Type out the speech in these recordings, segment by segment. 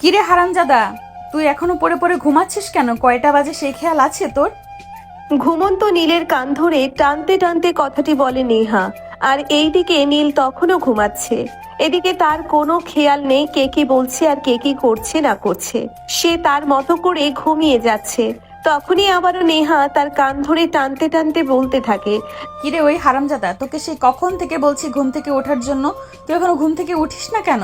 কিরে হারামজাদা, তুই এখনো পড়ে পড়ে ঘুমাচ্ছিস কেন? কয়টা বাজে সেই খেয়াল আছে তোর? ঘুমন্ত নীলের কান ধরে টানতে টানতে কথাটি বলে নেহা। আর এইদিকে নীল তখনও ঘুমাচ্ছে। এদিকে তার কোনো খেয়াল নেই কে কি বলছে আর কে কি করছে না করছে। সে তার মতো করে ঘুমিয়ে যাচ্ছে। তখনই আবারও নেহা তার কান ধরে টানতে টানতে বলতে থাকে, কিরে ওই হারামজাদা, তোকে সেই কখন থেকে বলছি ঘুম থেকে ওঠার জন্য, তুই এখনো ঘুম থেকে উঠিস না কেন?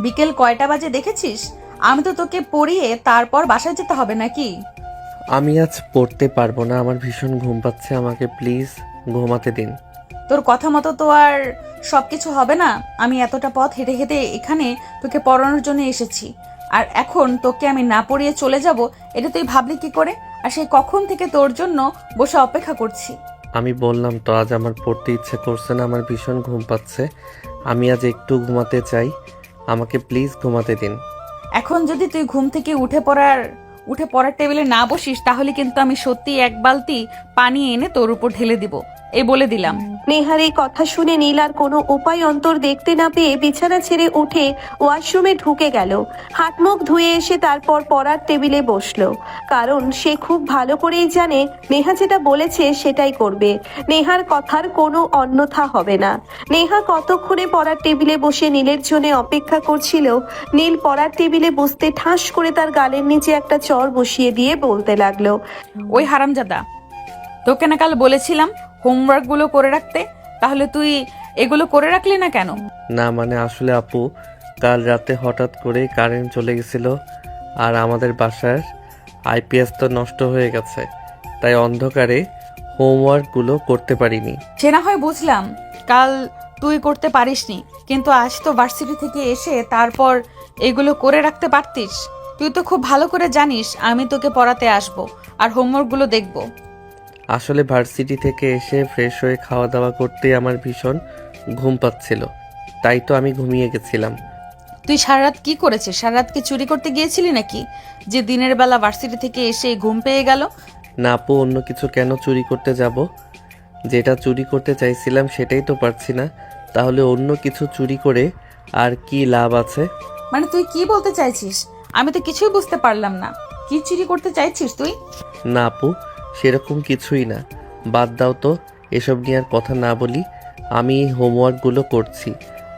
বিকেল কয়টা বাজে দেখেছিস? আমি তো তোকে পড়িয়ে তারপর বাসায় যেতে হবে নাকি? আমি আজ পড়তে পারবো না, আমার ভীষণ ঘুম পাচ্ছে, আমাকে প্লিজ ঘুমাতে দিন। তোর কথা মতো তো আর সবকিছু হবে না। আমি এতটা পথ হেঁটে হেঁটে এখানে তোকে পড়ানোর জন্য এসেছি, আর এখন তোকে আমি না পড়িয়ে চলে যাব, এটা তুই ভাবলি কি করে? আর সেই কখন থেকে তোর জন্য বসে অপেক্ষা করছি। আমি বললাম তো আজ আমার পড়তে ইচ্ছে করছে না, আমার ভীষণ ঘুম পাচ্ছে, আমি আজ একটু ঘুমাতে চাই, আমাকে প্লিজ ঘুমাতে দিন। এখন যদি তুই ঘুম থেকে উঠে পড়ার টেবিলে না বসিস, তাহলে কিন্তু আমি সত্যি এক বালতি পানি এনে তোর উপর ঢেলে দিব, এই বলে দিলাম। নেহার এই কথা শুনে নীল আর কোনো উপায় অন্তর দেখতে না পেয়ে বিছানা ছেড়ে উঠে ওয়াশরুমে ঢুকে গেল। হাত মুখ ধুয়ে এসে তারপর পড়ার টেবিলে বসলো। কারণ সে খুব ভালো করেই জানে নেহা যেটা বলেছে সেটাই করবে। নেহার কথার কোনো অন্যথা হবে না। নেহা কতক্ষণে পড়ার টেবিলে বসে নীলের জন্য অপেক্ষা করছিল। নীল পড়ার টেবিলে বসতে ঠাস করে তার গালের নিচে একটা চড় বসিয়ে দিয়ে বলতে লাগলো, ওই হারামজাদা, তোকে না কাল বলেছিলাম হোমওয়ার্ক গুলো করে রাখতে, তাহলে তুই এগুলো করে রাখলি না কেন? না মানে আসলে আপু, কাল রাতে হঠাৎ করে কারেন্ট চলে গেছিল, আর আমাদের বাসার আইপিএস তো নষ্ট হয়ে গেছে, তাই অন্ধকারে হোমওয়ার্কগুলো করতে পারিনি। সে না হয় বুঝলাম কাল তুই করতে পারিসনি, কিন্তু আজ তো ভার্সিটি থেকে এসে তারপর এগুলো করে রাখতে পারতিস। তুই তো খুব ভালো করে জানিস আমি তোকে পড়াতে আসব আর হোমওয়ার্কগুলো দেখব। আসলে ভার্সিটি থেকে এসে ফ্রেশ হয়ে খাওয়া দাওয়া করতেই আমার ভীষণ ঘুম পাচ্ছিল, তাই তো আমি ঘুমিয়ে গেছিলাম। তুই সারা রাত কি করেছিস? সারা রাত কি চুরি করতে গিয়েছিলি নাকি, যে দিনের বেলা ভার্সিটি থেকে এসে ঘুম পেয়ে গেল? না আপু, অন্য কিছু কেন চুরি করতে যাব? যেটা চুরি করতে চাইছিলাম সেটাই তো পারছি না, তাহলে অন্য কিছু চুরি করে আর কি লাভ আছে? মানে তুই কি বলতে চাইছিস? আমি তো কিছুই বুঝতে পারলাম না। কি চুরি করতে চাইছিস তুই? না আপু, সেরকম কিছুই না, বাদ দাও তো, এসব নিয়ে আর কথা না বলি। আমি হোমওয়ার্কগুলো করছি,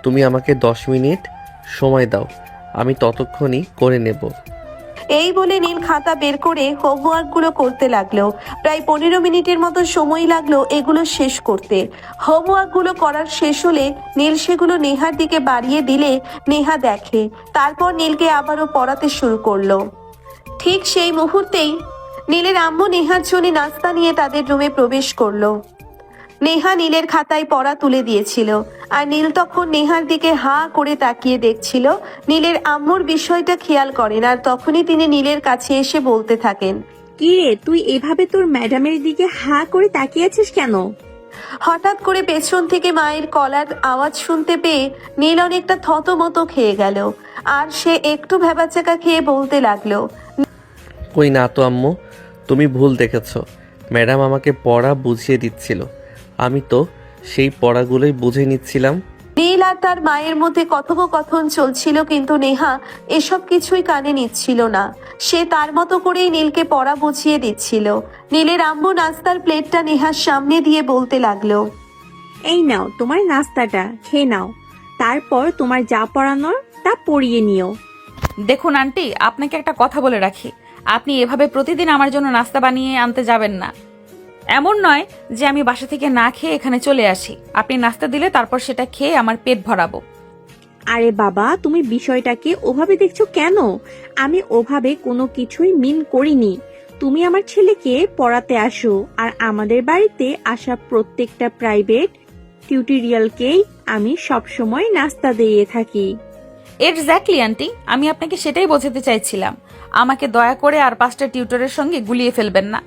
তুমি আমাকে 10 মিনিট সময় দাও, আমি ততক্ষণই করে নেব। এই বলে নীল খাতা বের করে হোমওয়ার্কগুলো করতে লাগলো। প্রায় 15 মিনিটের মতো সময় লাগলো এগুলো শেষ করতে। হোমওয়ার্কগুলো করার শেষ হলে নীল সেগুলো নেহার দিকে বাড়িয়ে দিলে নেহা দেখে। তারপর নীলকে আবারও পড়াতে শুরু করলো। ঠিক সেই মুহূর্তেই নীলের আম্মু নেহার জন্য নাস্তা নিয়ে তাদের রুমে প্রবেশ করলো। নেহা নীলের খাতায় পড়া তুলে দিয়েছিল, আর নীল তখন নেহার দিকে হা করে তাকিয়ে দেখছিল। নীলের আম্মুর বিষয়টা খেয়াল করেন, আর তখনই তিনি নীলের কাছে এসে বলতে থাকেন, কি রে, তুই এভাবে তোর ম্যাডামের দিকে হা করে তাকিয়ে আছিস কেন? হঠাৎ করে পেছন থেকে মায়ের গলার আওয়াজ শুনতে পেয়ে নীল অনেকটা থতমত খেয়ে গেল। আর সে একটু ভ্যাবাচাকা খেয়ে বলতে লাগলো, কই না তো আম্মু, তুমি ভুল দেখেছো, ম্যাডাম আমাকে পড়া বুঝিয়ে দিচ্ছিল, আমি তো সেই পড়াগুলোই বুঝে নিচ্ছিলাম। নীল আর তার মায়ের মধ্যে কথোপকথন চলছিল, কিন্তু নেহা এসব কিছুই কানে নিচ্ছিল না। সে তার মতো করেই নীলকে পড়া বুঝিয়ে দিচ্ছিল। নীলের আম্মু নাস্তার প্লেটটা নেহার সামনে দিয়ে বলতে লাগলো, এই নাও তোমার নাস্তাটা, খেয়ে নাও, তারপর তোমার যা পড়ানোর তা পড়িয়ে নিও। দেখুন আন্টি, আপনাকে একটা কথা বলে রাখি, আপনি এভাবে প্রতিদিন আমার জন্য নাস্তা বানিয়ে আনতে যাবেন না। এমন নয় যে আমি বাসা থেকে না খেয়ে এখানে চলে আসি। আপনি নাস্তা দিলে তারপর সেটা খেয়ে আমার পেট ভরাবো। আরে বাবা, তুমি বিষয়টাকে ওভাবে দেখছো কেন? আমি ওভাবে কোনো কিছুই মিন করিনি। তুমি আমার ছেলেকে পড়াতে আসো, আর আমাদের বাড়িতে আসা প্রত্যেকটা প্রাইভেট টিউটোরিয়ালকেই আমি সবসময় নাস্তা দিয়ে থাকি। এক্স্যাক্টলি আন্টি, আমি আপনাকে সেটাই বোঝাতে চাইছিলাম। আমাকে দয়া করে আর 5টা টিউটরের সঙ্গে গুলিয়ে ফেলবেন না।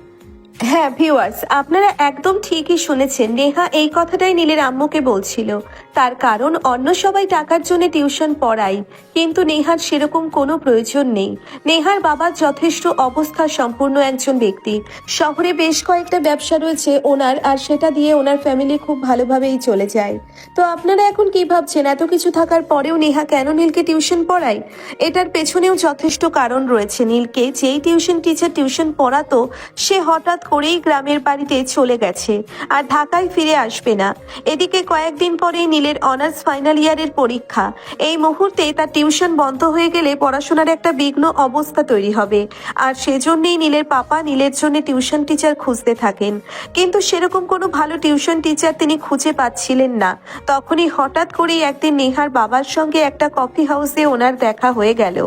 হ্যাঁ ভিউয়ার্স, আপনারা একদম ঠিকই শুনেছেন। নেহা এই কথাটাই নীলের আম্মুকে বলছিল। তার কারণ অন্য সবাই টাকার জন্য টিউশন পড়ায়, কিন্তু নেহার সেরকম কোনো প্রয়োজন নেই। নেহার বাবা যথেষ্ট অবস্থা সম্পন্ন একজন ব্যক্তি, শহরে বেশ কয়েকটা ব্যবসা রয়েছে ওনার, আর সেটা দিয়ে ওনার ফ্যামিলি খুব ভালোভাবেই চলে যায়। তো আপনারা এখন কি ভাবছেন, এত কিছু থাকার পরেও নেহা কেন নীলকে টিউশন পড়ায়? এটার পেছনেও যথেষ্ট কারণ রয়েছে। নীলকে যেই টিউশন টিচার টিউশন পড়াতো সে হঠাৎ করেই গ্রামের বাড়িতে চলে গেছে আর ঢাকায় ফিরে আসবে না। এদিকে কয়েকদিন পরেই নীলের অনার্স ফাইনাল ইয়ারের পরীক্ষা। এই মুহূর্তে তার টিউশন বন্ধ হয়ে গেলে পড়াশোনার একটা বিঘ্ন অবস্থা তৈরি হবে, আর সেজন্যই নীলের পাপা নীলের জন্য টিউশন টিচার খুঁজতে থাকেন। কিন্তু সেরকম কোনো ভালো টিউশন টিচার তিনি খুঁজে পাচ্ছিলেন না। তখনই হঠাৎ করেই একদিন নেহার বাবার সঙ্গে একটা কফি হাউসে ওনার দেখা হয়ে গেল।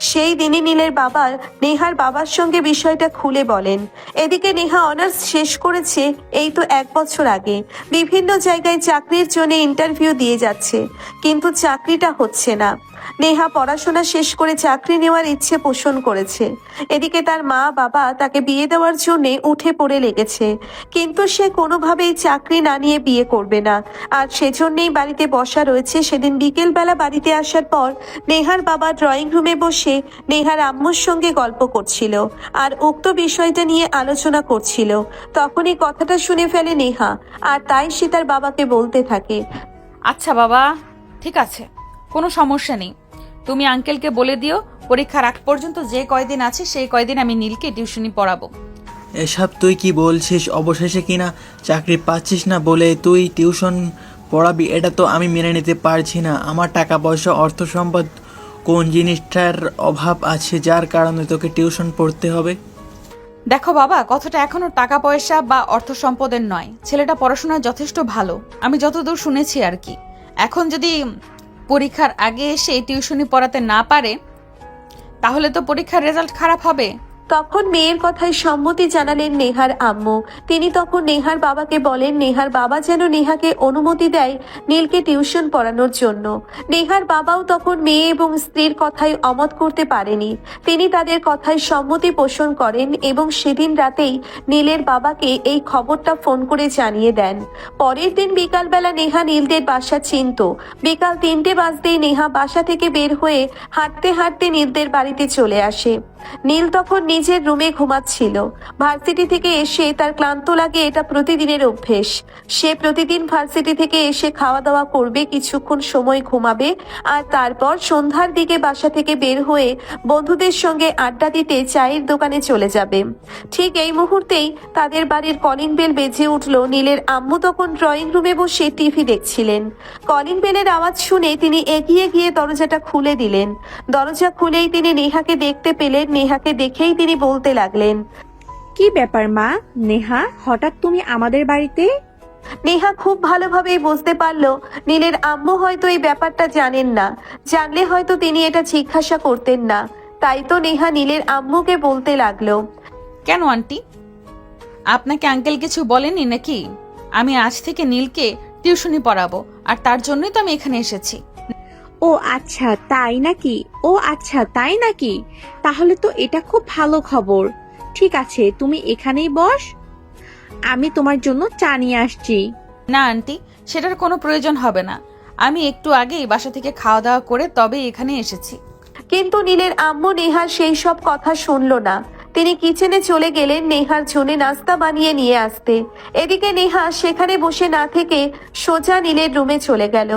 সেই দিনই নীলের বাবা নেহার বাবার সঙ্গে বিষয়টা খুলে বলেন। এদিকে নেহা অনার্স শেষ করেছে এই তো 1 বছর আগে। বিভিন্ন জায়গায় চাকরির জন্য ইন্টারভিউ দিয়ে যাচ্ছে, কিন্তু চাকরিটা হচ্ছে না। নেহা পড়াশোনা শেষ করে চাকরি নেওয়ার ইচ্ছে পোষণ করেছে। এদিকে তার মা বাবা তাকে বিয়ে দেওয়ার জন্য উঠে পড়ে লেগেছে, কিন্তু সে কোনোভাবেই চাকরি না নিয়ে বিয়ে করবে না, আর সেজন্যই বাড়িতে বসা রয়েছে। সেদিন বিকেলবেলা বাড়িতে আসার পর নেহার বাবা ড্রয়িং রুমে বসে নেহার আম্মুর সঙ্গে গল্প করছিল আর উক্ত বিষয়টা নিয়ে আলোচনা করছিল। তখনই কথাটা শুনে ফেলে নেহা, আর তাই সে তার বাবাকে বলতে থাকে, আচ্ছা বাবা, ঠিক আছে, কোনো সমস্যা নেই। তুমি আঙ্কেলকে বলে দিও পরীক্ষার আগ পর্যন্ত যে কয়দিন আছে সেই কয়দিন আমি নীলকে টিউশনি পড়াবো। এসব তুই কি বলছিস? অবশেষে কিনা চাকরি পাচ্ছিস না বলে তুই টিউশন পড়াবি? এটা তো আমি মেনে নিতে পারছি না। আমার টাকা পয়সা অর্থ সম্পদ কোন জিনিসটার অভাব আছে যার কারণে তোকে টিউশন পড়তে হবে? দেখো বাবা, কথাটা এখনো টাকা পয়সা বা অর্থ সম্পদের নয়। ছেলেটা পড়াশোনায় যথেষ্ট ভালো, আমি যতদূর শুনেছি আর কি। এখন যদি পরীক্ষার আগে এসে টিউশনি পড়াতে না পারে তাহলে তো পরীক্ষার রেজাল্ট খারাপ হবে। তখন মেয়ের কথায় সম্মতি জানালেন নেহার আম্মু। তিনি তখন নেহার বাবাকে বলেন নেহার বাবা যেন নেহাকে অনুমতি দেয় নীলকে টিউশন পড়ানোর জন্য। নেহার বাবাও তখন মেয়ে এবং স্ত্রীর কথায় অমত করতে পারেনি। তিনি তাদের কথায় সম্মতি পোষণ করেন এবং সেদিন রাতেই নীলের বাবাকে এই খবরটা ফোন করে জানিয়ে দেন। পরের দিন বিকালবেলা নেহা নীলদের বাসা চিনত। বিকাল 3টে বাজতেই নেহা বাসা থেকে বের হয়ে হাঁটতে হাঁটতে নীলদের বাড়িতে চলে আসে। নীল তখন নিজের রুমে ঘুমাচ্ছিল। ভার্সিটি থেকে এসে তার ক্লান্ত লাগে, এটা প্রতিদিনের অভ্যেস। সে প্রতিদিন ভার্সিটি থেকে এসে খাওয়া দাওয়া করবে, কিছুক্ষণ সময় ঘুমাবে, আর তারপর সন্ধ্যার দিকে বাসা থেকে বের হয়ে বন্ধুদের সঙ্গে আড্ডা দিতে চায়ের দোকানে চলে যাবে। ঠিক এই মুহূর্তেই তাদের বাড়ির কলিং বেল বেজে উঠল। নীলের আম্মু তখন ড্রয়িং রুমে বসে টিভি দেখছিলেন। কলিং বেলের আওয়াজ শুনে তিনি এগিয়ে গিয়ে দরজাটা খুলে দিলেন। দরজা খুলেই তিনি নেহাকে দেখতে পেলেন। নেহাকে দেখেই তিনি বলতে লাগলেন, কি ব্যাপার মা? নেহা, হঠাৎ তুমি আমাদের বাড়িতে? নেহা খুব ভালোভাবেই বুঝতে পারলো নীলের আম্মু হয়তো এই ব্যাপারটা জানেন না। জানলে হয়তো তিনি এটা জিজ্ঞাসা করতেন না। তাই তো নেহা নীলের আম্মুকে বলতে লাগলো, কেন আন্টি, আপনাকে আঙ্কেল কিছু বলেনি নাকি? আমি আজ থেকে নীলকে টিউশনি পড়াবো, আর তার জন্যই তো আমি এখানে এসেছি। ও আচ্ছা তাই নাকি? ও আচ্ছা তাই নাকি? তাহলে তো এটা খুব ভালো খবর। ঠিক আছে, তুমি এখানেই বস, আমি তোমার জন্য চা নিয়ে আসছি। না আন্টি, সেটার কোনো প্রয়োজন হবে না। আমি একটু আগেই বাসা থেকে খাওয়া দাওয়া করে তবে এখানে এসেছি। কিন্তু নীলের আম্মু নেহার সেই সব কথা শুনল না। তিনি কিচেনে চলে গেলেন নেহার জন্য নাস্তা বানিয়ে নিয়ে আসতে। এদিকে নেহা সেখানে বসে না থেকে সোজা নীলের রুমে চলে গেল।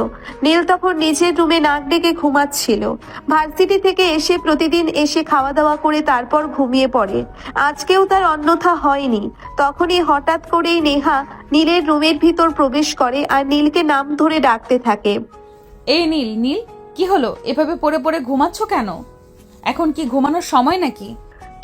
নীল তখন নিজের রুমে নাক ডেকে ঘুমাচ্ছিল। ভার্সিটি থেকে এসে প্রতিদিন এসে খাওয়া দাওয়া করে তারপর ঘুমিয়ে পড়ে। আজকেও তার অন্যথা হয়নি। তখনই হঠাৎ করেই নেহা নীলের রুমের ভিতর প্রবেশ করে আর নীলকে নাম ধরে ডাকতে থাকে। এই নীল, নীল, কি হলো? এভাবে পড়ে পড়ে ঘুমাচ্ছ কেন? এখন কি ঘুমানোর সময় নাকি?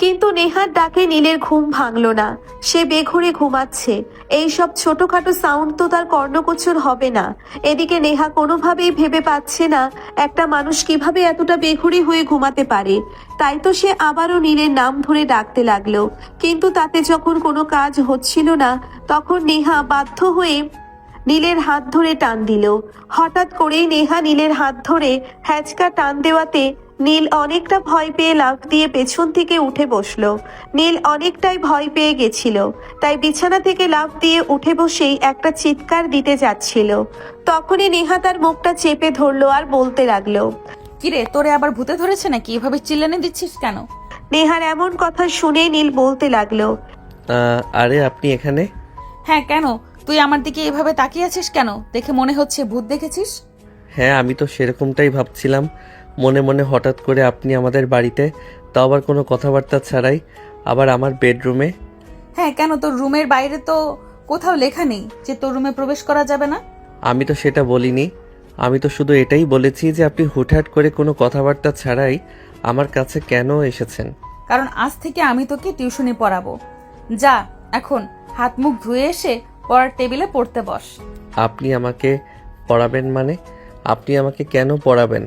কিন্তু নেহার ডাকে নীলের ঘুম ভাঙল না। সে বেঘরে ঘুমাচ্ছে। এই সব ছোটখাটো সাউন্ড তো তার কর্ণগোচর হবে না। এদিকে নেহা কোনোভাবেই ভেবে পাচ্ছে না একটা মানুষ কিভাবে এতটা বেঘরে হয়ে ঘুমাতে পারে। তাই তো সে আবারও নীলের নাম ধরে ডাকতে লাগলো। কিন্তু তাতে যখন কোনো কাজ হচ্ছিল না, তখন নেহা বাধ্য হয়ে নীলের হাত ধরে টান দিল। হঠাৎ করেই নেহা নীলের হাত ধরে হ্যাচকা টান দেওয়াতে নীল অনেকটা ভয় পেয়ে লাফ দিয়ে পেছন থেকে উঠে বসলো। নীল অনেকটাই ভয় পেয়ে গেছিল, তাই বিছানা থেকে লাফ দিয়ে উঠে বসেই একটা চিৎকার দিতে যাচ্ছিল। তখনই নেহা তার মুখটা চেপে ধরলো আর বলতে লাগলো। কিরে, তোরে আবার ভূতে ধরেছে নাকি? এভাবে চিল্লানি দিচ্ছিস কেন? নেহার এমন কথা শুনে নীল বলতে লাগলো। আরে আপনি এখানে? হ্যাঁ, কেন? তুই আমার দিকে এভাবে তাকিয়ে আছিস কেন? দেখে মনে হচ্ছে ভূত দেখেছিস। হ্যাঁ, আমি তো সেরকমটাই ভাবছিলাম। মনে মনে হঠাৎ করে আপনি আমাদের বাড়িতে, তাও আবার কোনো কথাবার্তা ছাড়াই, আবার আমার বেডরুমে। হ্যাঁ, কেন? তোর রুমের বাইরে তো কোথাও লেখা নেই যে তোর রুমে প্রবেশ করা যাবে না। আমি তো সেটা বলিনি। আমি তো শুধু এটাই বলেছি যে আপনি হুটহাট করে কোনো কথাবার্তা ছাড়াই আমার কাছে কেন এসেছেন। কারণ আজ থেকে আমি তোকে টিউশনি পড়াবো। যা, এখন হাত মুখ ধুয়ে এসে পড়ার টেবিলে পড়তে বস। আপনি আমাকে পড়াবেন মানে? আপনি আমাকে কেন পড়াবেন?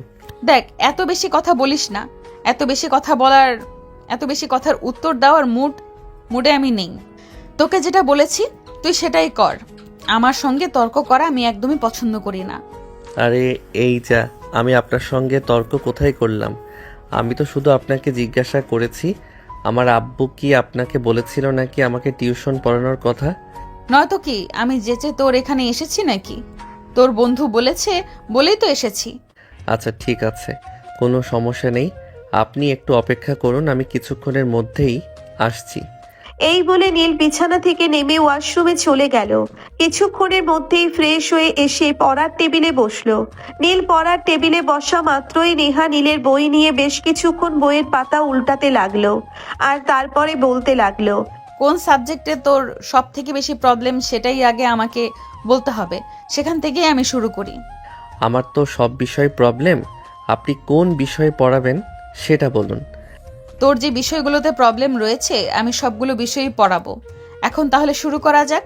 দেখ, এত বেশি কথা বলিস না। এত বেশি কথার উত্তর দেওয়ার মুডে আমি নেই। তোকে যেটা বলেছি তুই সেটাই কর। আমার সঙ্গে তর্ক করা আমি একদমই পছন্দ করি না। আরে এই যা, আমি আপনার সঙ্গে তর্ক কোথায় করলাম? আমি তো শুধু আপনাকে জিজ্ঞাসা করেছি, আমার আব্বু কি আপনাকে বলেছিল নাকি আমাকে টিউশন পড়ানোর কথা? নয়তো কি আমি যেচে তোর এখানে এসেছি নাকি? তোর বন্ধু বলেছে বলেই তো এসেছি। আচ্ছা ঠিক আছে, কোনো সমস্যা নেই। আপনি একটু অপেক্ষা করুন, আমি কিছুক্ষণের মধ্যেই আসছি। এই বলে নীল বিছানা থেকে নেমে ওয়াশরুমে চলে গেল। কিছুক্ষণের মধ্যেই ফ্রেশ হয়ে এসে পড়ার টেবিলে বসলো। নীল পড়ার টেবিলে বসা মাত্রই নেহা নীলের বই নিয়ে বেশ কিছুক্ষণ বইয়ের পাতা উল্টাতে লাগলো আর তারপরে বলতে লাগলো। কোন সাবজেক্টে তোর সব থেকে বেশি প্রবলেম সেটাই আগে আমাকে বলতে হবে, সেখান থেকেই আমি শুরু করি। আমার তো সব বিষয় প্রবলেম, আপনি কোন বিষয়ে পড়াবেন সেটা বলুন। তোর যে বিষয়গুলোতে প্রবলেম রয়েছে আমি সবগুলো বিষয়ই পড়াবো। এখন তাহলে শুরু করা যাক।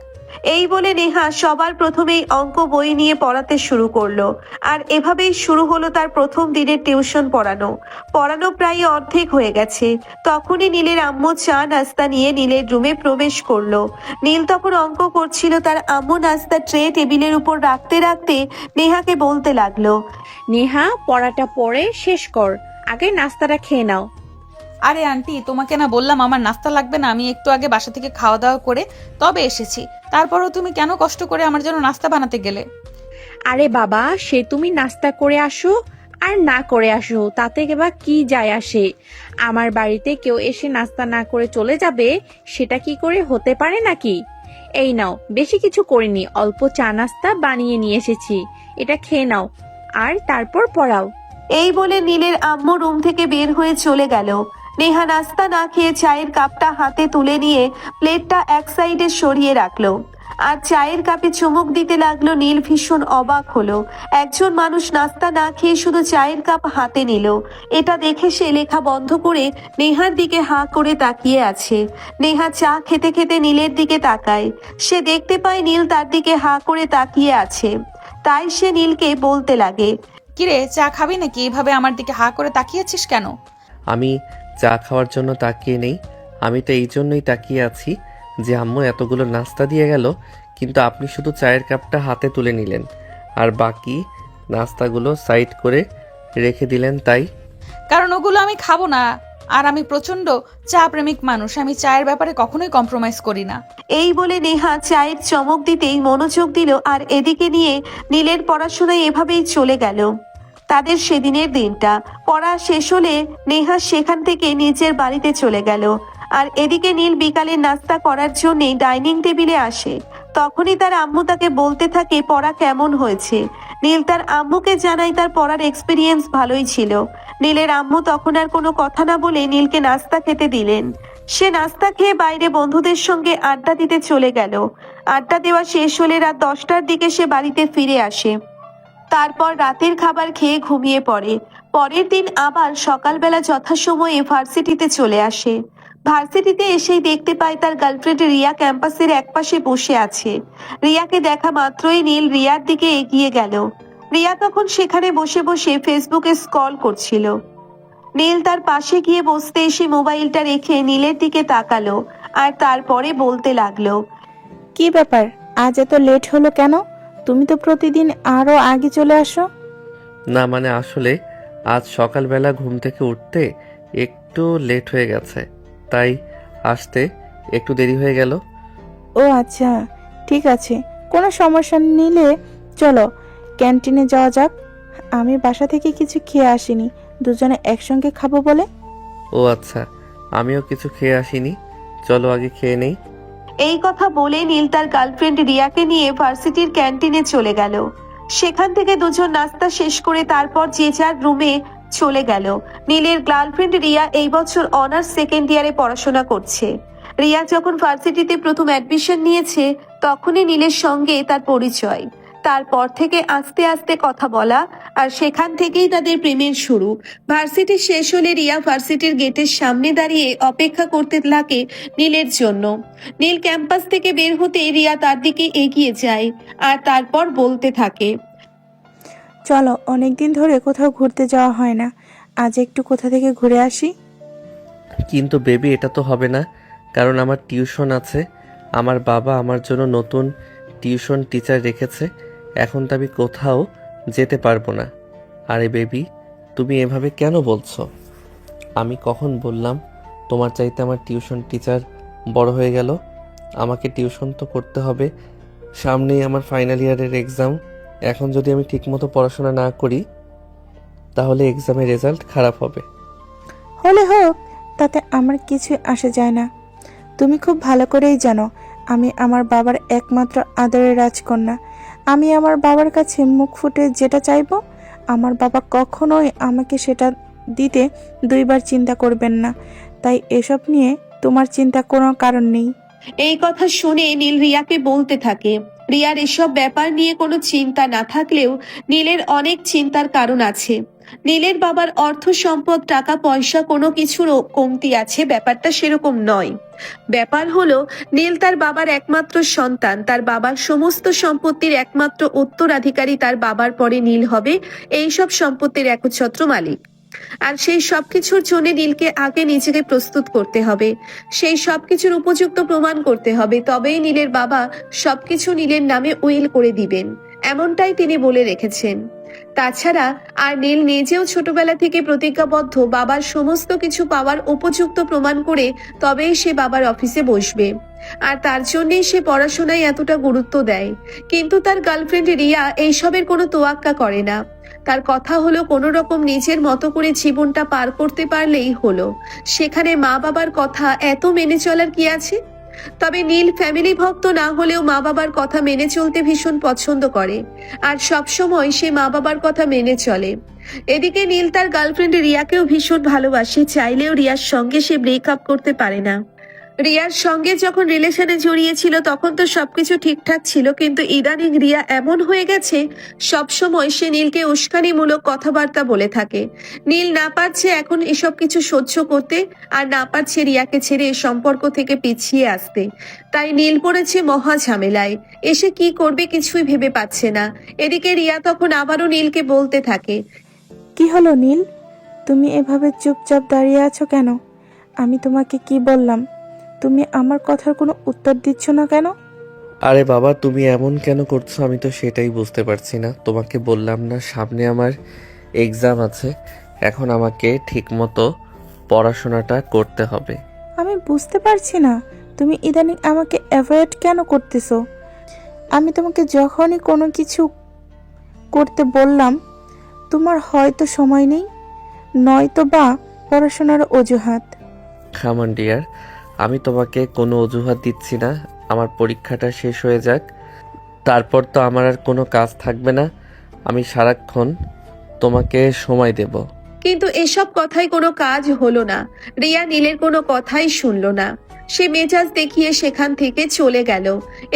এই বলে নেহা সবার প্রথমেই অঙ্ক বই নিয়ে পড়াতে শুরু করলো। আর এভাবেই শুরু হলো তার প্রথম দিনের টিউশন পড়ানো প্রায় অর্ধেক হয়ে গেছে। তখনই নীলের আম্মু চা নাস্তা নিয়ে নীলের রুমে প্রবেশ করলো। নীল তখন অঙ্ক করছিল, তার আম্মু নাস্তা ট্রে টেবিলের উপর রাখতে রাখতে নেহাকে বলতে লাগলো। নেহা, পড়াটা পড়ে শেষ কর, আগে নাস্তাটা খেয়ে নাও। আরে আন্টি, তোমাকে না বললাম আমার নাস্তা লাগবে না? আমি একটু আগে বাসা থেকে খাওয়া দাওয়া করে তবে এসেছি। তারপরও তুমি কেন কষ্ট করে আমার জন্য নাস্তা বানাতে গেলে? আরে বাবা, সে তুমি নাস্তা করে আসো আর না করে আসো, তাতে বা কি যায় আসে? আমার বাড়িতে কেউ এসে নাস্তা না করে চলে যাবে, সেটা কি করে হতে পারে নাকি? এই নাও, বেশি কিছু করিনি, অল্প চা নাস্তা বানিয়ে নিয়ে এসেছি, এটা খেয়ে নাও আর তারপর পড়াও। এই বলে নীলের আম্মু রুম থেকে বের হয়ে চলে গেল। নেহা নাস্তা না খেয়ে চায়ের কাপটা হাতে তুলে নিয়ে প্লেটটা এক সাইডে সরিয়ে রাখলো আর চায়ের কাপে চুমুক দিতে লাগলো। নীল ভীষণ অবাক হলো, একজন মানুষ নাস্তা না খেয়ে শুধু চায়ের কাপ হাতে নিল। এটা দেখে সে লেখা বন্ধ করে নেহার দিকে হাঁ করে তাকিয়ে আছে। নেহা চা খেতে খেতে নীলের দিকে তাকায়। সে দেখতে পায় নীল তার দিকে হাঁ করে তাকিয়ে আছে, তাই সে নীলকে বলতে লাগে। কিরে, চা খাবি নাকি? এইভাবে আমার দিকে হা করে তাকিয়েছিস কেন? আমি চা খাওয়ার জন্য তাকিয়ে নেই, আমি তো এই জন্যই তাকিয়ে আছি যে আম্মু এতগুলো নাস্তা দিয়ে গেল, কিন্তু আপনি শুধু চায়ের কাপটা হাতে তুলে নিলেন আর বাকি নাস্তাগুলো সাইড করে রেখে দিলেন, তাই? কারণ ওগুলো আমি খাবো না, আর আমি প্রচন্ড চা প্রেমিক মানুষ। আমি চায়ের ব্যাপারে কখনোই কম্প্রোমাইজ করি না। এই বলে নেহা চায়ের চমক দিতেই মনোযোগ দিল আর এদিকে নিয়ে নীলের পড়াশোনায় এভাবেই চলে গেল তাদের সেদিনের দিনটা। পড়া শেষ হলে নেহা সেখান থেকে নিজের বাড়িতে চলে গেল আর এদিকে নীল বিকালে নাস্তা করার জন্যে ডাইনিং টেবিলে আসে। তখনই তার আম্মু তাকে বলতে থাকে পড়া কেমন হয়েছে। নীল তার আম্মুকে জানায় তার পড়ার এক্সপিরিয়েন্স ভালোই ছিল। নীলের আম্মু তখন আর কোনো কথা না বলে নীলকে নাস্তা খেতে দিলেন। সে নাস্তা খেয়ে বাইরে বন্ধুদের সঙ্গে আড্ডা দিতে চলে গেল। আড্ডা দেওয়া শেষ হলে রাত 10টার দিকে সে বাড়িতে ফিরে আসে। তারপর রাতের খাবার খেয়ে ঘুমিয়ে পড়ে। পরের দিন আবার সকালবেলা যথাসময়ে ভার্সিটিতে চলে আসে। ভার্সিটিতে এসেই দেখতে পায় তার গার্লফ্রেন্ড রিয়া ক্যাম্পাসের একপাশে বসে আছে। রিয়াকে দেখা মাত্রই নীল রিয়ার দিকে এগিয়ে গেল। রিয়া তখন সেখানে বসে বসে ফেসবুকে স্ক্রল করছিল। নীল তার পাশে গিয়ে বসতে এসে মোবাইলটা রেখে নীলের দিকে তাকালো আর তারপরে বলতে লাগলো। কি ব্যাপার, আজ এত লেট হলো কেন? তুমি তো প্রতিদিন আরো আগে চলে আসো। না মানে আসলে আজ সকালবেলা ঘুম থেকে উঠতে একটু লেট হয়ে গেছে, তাই আসতে একটু দেরি হয়ে গেল। ও আচ্ছা, ঠিক আছে, কোনো সমস্যা নিলে চলো ক্যান্টিনে যাওয়া যাক। আমি বাসা থেকে কিছু খেয়ে আসিনি, দুজনে একসঙ্গে খাবো বলে। ও আচ্ছা, আমিও কিছু খেয়ে আসিনি, চলো আগে খেয়ে নেই। এই কথা বলে নীল তার গার্লফ্রেন্ড রিয়াকে নিয়ে ভার্সিটির ক্যান্টিনে চলে গেল। সেখান থেকে দুজন নাস্তা শেষ করে তারপর যে যার রুমে চলে গেল। নীলের গার্লফ্রেন্ড রিয়া এই বছর অনার্স সেকেন্ড ইয়ারে পড়াশোনা করছে। রিয়া যখন ভার্সিটিতে প্রথম অ্যাডমিশন নিয়েছে তখনই নীলের সঙ্গে তার পরিচয়। তারপর থেকে আস্তে আস্তে কথা বলা, আর সেখান থেকেই তাদের প্রেমের শুরু। ভার্সিটি শেষ হলে রিয়া ভার্সিটির গেটের সামনে দাঁড়িয়ে অপেক্ষা করতে থাকে নীলের জন্য। নীল ক্যাম্পাস থেকে বের হতে রিয়া তার দিকে এগিয়ে যায় আর তারপর বলতে থাকে, চলো, অনেকদিন ধরে কোথাও ঘুরতে যাওয়া হয় না, আজ একটু কোথা থেকে ঘুরে আসি। কিন্তু বেবি, এটা তো হবে না, কারণ আমার টিউশন আছে। আমার বাবা আমার জন্য নতুন টিউশন টিচার রেখেছে, এখন তো আমি কোথাও যেতে পারবো না। আরে বেবি, তুমি এভাবে কেন বলছো? আমি কখন বললাম তোমার চাইতে আমার টিউশন টিচার বড় হয়ে গেল? আমাকে টিউশন তো করতে হবে, সামনেই আমার ফাইনাল ইয়ারের এক্সাম। এখন যদি আমি ঠিকমতো পড়াশোনা না করি তাহলে এক্সামের রেজাল্ট খারাপ হবে। হলে হোক, তাতে আমার কিছু আসে যায় না। তুমি খুব ভালো করেই জানো আমি আমার বাবার একমাত্র আদরের রাজকন্যা। আমি আমার বাবার কাছে মুখ ফুটে যেটা চাইবো, আমার বাবা কখনোই আমাকে সেটা দিতে দুইবার চিন্তা করবেন না। তাই এসব নিয়ে তোমার চিন্তা কোনো কারণ নেই। এই কথা শুনে নীল রিয়াকে বলতে থাকে, রিয়ার এসব ব্যাপার নিয়ে কোনো চিন্তা না থাকলেও নীলের অনেক চিন্তার কারণ আছে। নীলের বাবার অর্থ সম্পদ, টাকা পয়সা কোনো কিছুর কমতি আছে, ব্যাপারটা সেরকম নয়। ব্যাপার হলো নীল তার বাবার একমাত্র সন্তান, তার বাবার সমস্ত সম্পত্তির একমাত্র উত্তরাধিকারী তার বাবার পরে নীল হবে এইসব সম্পত্তির একচ্ছত্র মালিক। আর সেই সবকিছুর জন্য নীলকে আগে নিজেকে প্রস্তুত করতে হবে, সেই সবকিছুর উপযুক্ত প্রমাণ করতে হবে, তবেই নীলের বাবা সবকিছু নীলের নামে উইল করে দিবেন, এমনটাই তিনি বলে রেখেছেন। তাছাড়া আর নীল নিজেও ছোটবেলা থেকে প্রতিজ্ঞাবদ্ধ বাবার সমস্ত কিছু পাওয়ার উপযুক্ত প্রমাণ করে তবেই সে বাবার অফিসে বসবে। আর তার জন্যই সে পড়াশোনায় এতটা গুরুত্ব দেয়। কিন্তু তার গার্লফ্রেন্ড রিয়া এইসবের কোনো তোয়াক্কা করে না। তার কথা হলো কোনো রকম নিজের মতো করে জীবনটা পার করতে পারলেই হলো, সেখানে মা বাবার কথা এত মেনে চলার কি আছে? তবে নীল ফ্যামিলি ভক্ত না হলেও মা বাবার কথা মেনে চলতে ভীষণ পছন্দ করে, আর সবসময় সে মা বাবার কথা মেনে চলে। এদিকে নীল তার গার্লফ্রেন্ড রিয়াকেও ভীষণ ভালোবাসে, চাইলেও রিয়ার সঙ্গে সে ব্রেকআপ করতে পারে না। রিয়ার সঙ্গে যখন রিলেশনে জড়িয়েছিল তখন তো সবকিছু ঠিকঠাক ছিল, কিন্তু ইদানিং রিয়া এমন হয়ে গেছে সবসময় সে নীলকে উস্কানিমূলক কথাবার্তা বলে থাকে। নীল না পারছে এখন এসব কিছু সহ্য করতে, আর না পারছে রিয়াকে ছেড়ে এ সম্পর্ক থেকে পিছিয়ে আসতে। তাই নীল পড়েছে মহা ঝামেলায়, এসে কি করবে কিছুই ভেবে পাচ্ছে না। এদিকে রিয়া তখন আবারও নীলকে বলতে থাকে, কি হলো নীল, তুমি এভাবে চুপচাপ দাঁড়িয়ে আছো কেন? আমি তোমাকে কি বললাম? তুমি আমার কথার কোনো উত্তর দিচ্ছ না কেন? আরে বাবা, তুমি এমন কেন করছো আমি তো সেটাই বুঝতে পারছি না। তোমাকে বললাম না সামনে আমার এক্সাম আছে, এখন আমাকে ঠিকমতো পড়াশোনাটা করতে হবে। আমি বুঝতে পারছি না তুমি ইদানিং আমাকে অ্যাভয়েড কেন করতেছো। আমি তোমাকে যখনই কোনো কিছু করতে বললাম তোমার হয়তো সময় নেই, নয়তো বা পড়াশোনার অজুহাত। খামন ডিয়ার, আমি তোমাকে কোনো অজুহাত দিচ্ছি না। আমার পরীক্ষাটা শেষ হয়ে যাক, তারপর তো আমার আর কোনো কাজ থাকবে না। আমি সারাক্ষণ তোমাকে সময় দেব। কিন্তু এসব কথাই কোনো কাজ হলো না। রিয়া নীলের কোনো কথাই শুনলো না, সে মেজাজ দেখিয়ে সেখান থেকে চলে গেল।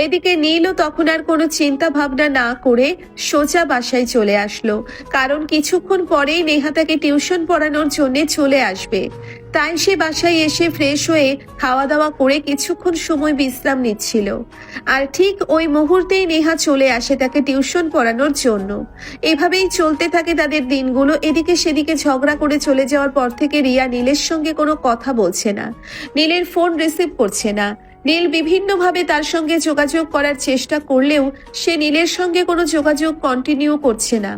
এদিকে নীলও তখন আর কোনো চিন্তা ভাবনা না করে সোজা বাসায় চলে আসলো, কারণ কিছুক্ষণ পরেই নেহা তাকে টিউশন পড়ানোর জন্য চলে আসবে। তাই সে বাসায় এসে ফ্রেশ হয়ে খাওয়া দাওয়া করে কিছুক্ষণ সময় বিশ্রাম নিচ্ছিল। আর ঠিক ওই মুহূর্তেই নেহা চলে আসে তাকে টিউশন পড়ানোর জন্য। এভাবেই চলতে থাকে তাদের দিনগুলো। এদিকে সেদিকে ঝগড়া করে চলে যাওয়ার পর থেকে রিয়া নীলের সঙ্গে কোনো কথা বলছে না, নীলের ফোন রিসিভ করছে না। নীল বিভিন্নভাবে তার সঙ্গে যোগাযোগ করার চেষ্টা করলেও সে নীলের সঙ্গে কোনো যোগাযোগ কন্টিনিউ করছে না।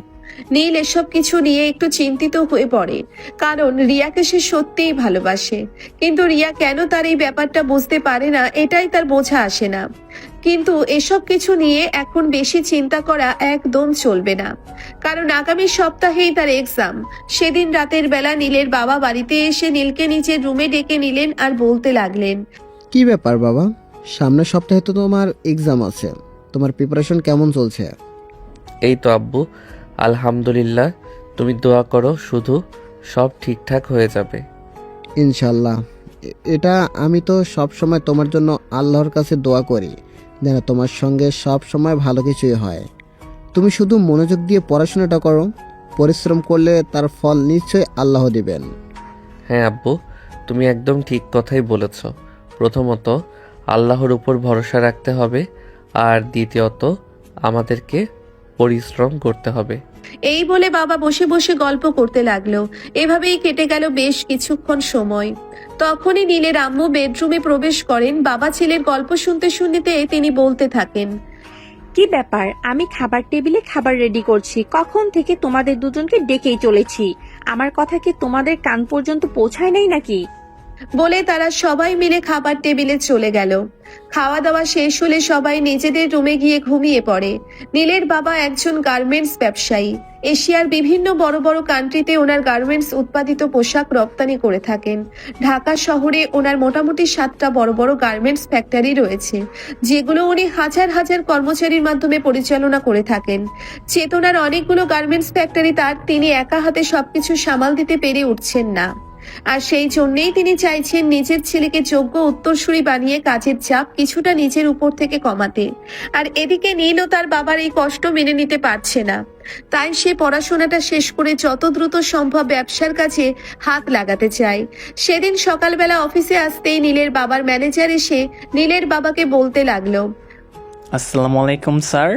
নীল এসব কিছু নিয়ে একটু চিন্তিত হয়ে পড়ে, কারণ রিয়াকে সে সত্যিই ভালোবাসে। কিন্তু রিয়া কেন তার এই ব্যাপারটা বুঝতে পারে না, এটাই তার বোঝা আসে না। কিন্তু এসব কিছু নিয়ে এখন বেশি চিন্তা করা একদম চলবে না, কারণ আগামী সপ্তাহেই তার এক্সাম। সেদিন রাতের বেলা নীলের বাবা বাড়িতে এসে নীলকে নিজের রুমে ডেকে নিলেন আর বলতে লাগলেন, কি ব্যাপার বাবা, সামনের সপ্তাহে তো তোমার এক্সাম আছে, তোমার প্রিপারেশন কেমন চলছে? এই তো আব্বু, আলহামদুলিল্লাহ। তুমি দোয়া করো শুধু, সব ঠিকঠাক হয়ে যাবে। ইনশাল্লাহ। এটা আমি তো সব সময় তোমার জন্য আল্লাহর কাছে দোয়া করি যেন তোমার সঙ্গে সব সময় ভালো কিছুই হয়। তুমি শুধু মনোযোগ দিয়ে পড়াশোনাটা করো, পরিশ্রম করলে তার ফল নিশ্চয়ই আল্লাহ দিবেন। হ্যাঁ আব্বু, তুমি একদম ঠিক কথাই বলেছ। প্রথমত আল্লাহর উপর ভরসা রাখতে হবে, আর দ্বিতীয়ত আমাদেরকে পরিশ্রম করতে হবে। এই বলে বাবা বসে বসে গল্প করতে লাগলো। এভাবেই কেটে গেল বেশ কিছুক্ষণ সময়। তখনই নীলের আম্মু বেডরুমে প্রবেশ করেন। বাবা ছেলের গল্প শুনতে শুনতে তিনি বলতে থাকেন, কি ব্যাপার, আমি খাবার টেবিলে খাবার রেডি করছি, কখন থেকে তোমাদের দুজনকে ডেকেই চলেছি, আমার কথা কি তোমাদের কান পর্যন্ত পৌঁছায় নাই নাকি? বলে তারা সবাই মিলে খাবার টেবিলে চলে গেল। খাওয়া দাওয়া শেষ হলে সবাই নিজেদের রুমে গিয়ে ঘুমিয়ে পড়ে। নীলের বাবা একজন গার্মেন্টস ব্যবসায়ী। এশিয়ার বিভিন্ন বড় বড় কান্ট্রিতে ওনার গার্মেন্টস উৎপাদিত পোশাক রপ্তানি করে থাকেন। ঢাকা শহরে ওনার মোটামুটি 7টা বড় বড় গার্মেন্টস ফ্যাক্টরি রয়েছে, যেগুলো উনি হাজার হাজার কর্মচারীর মাধ্যমে পরিচালনা করে থাকেন। চেতনার অনেকগুলো গার্মেন্টস ফ্যাক্টরি তার, তিনি একা হাতে সবকিছু সামাল দিতে পেরে উঠছেন না। আর সেই জন্যেই তিনি চাইছেন নিজের ছেলেকে যোগ্য উত্তরসূরি বানিয়ে কাজের চাপ কিছুটা নিজের উপর থেকে কমাতে। আর এদিকে নীলও তার বাবার এই কষ্ট মেনে নিতে পারছে না। তাই সে পড়াশোনাটা শেষ করে যত দ্রুত সম্ভব ব্যবসার কাছে হাত লাগাতে চায়। সেদিন সকালবেলা অফিসে আসতেই নীলের বাবার ম্যানেজার এসে নীলের বাবাকে বলতে লাগলো, আসসালামু আলাইকুম স্যার।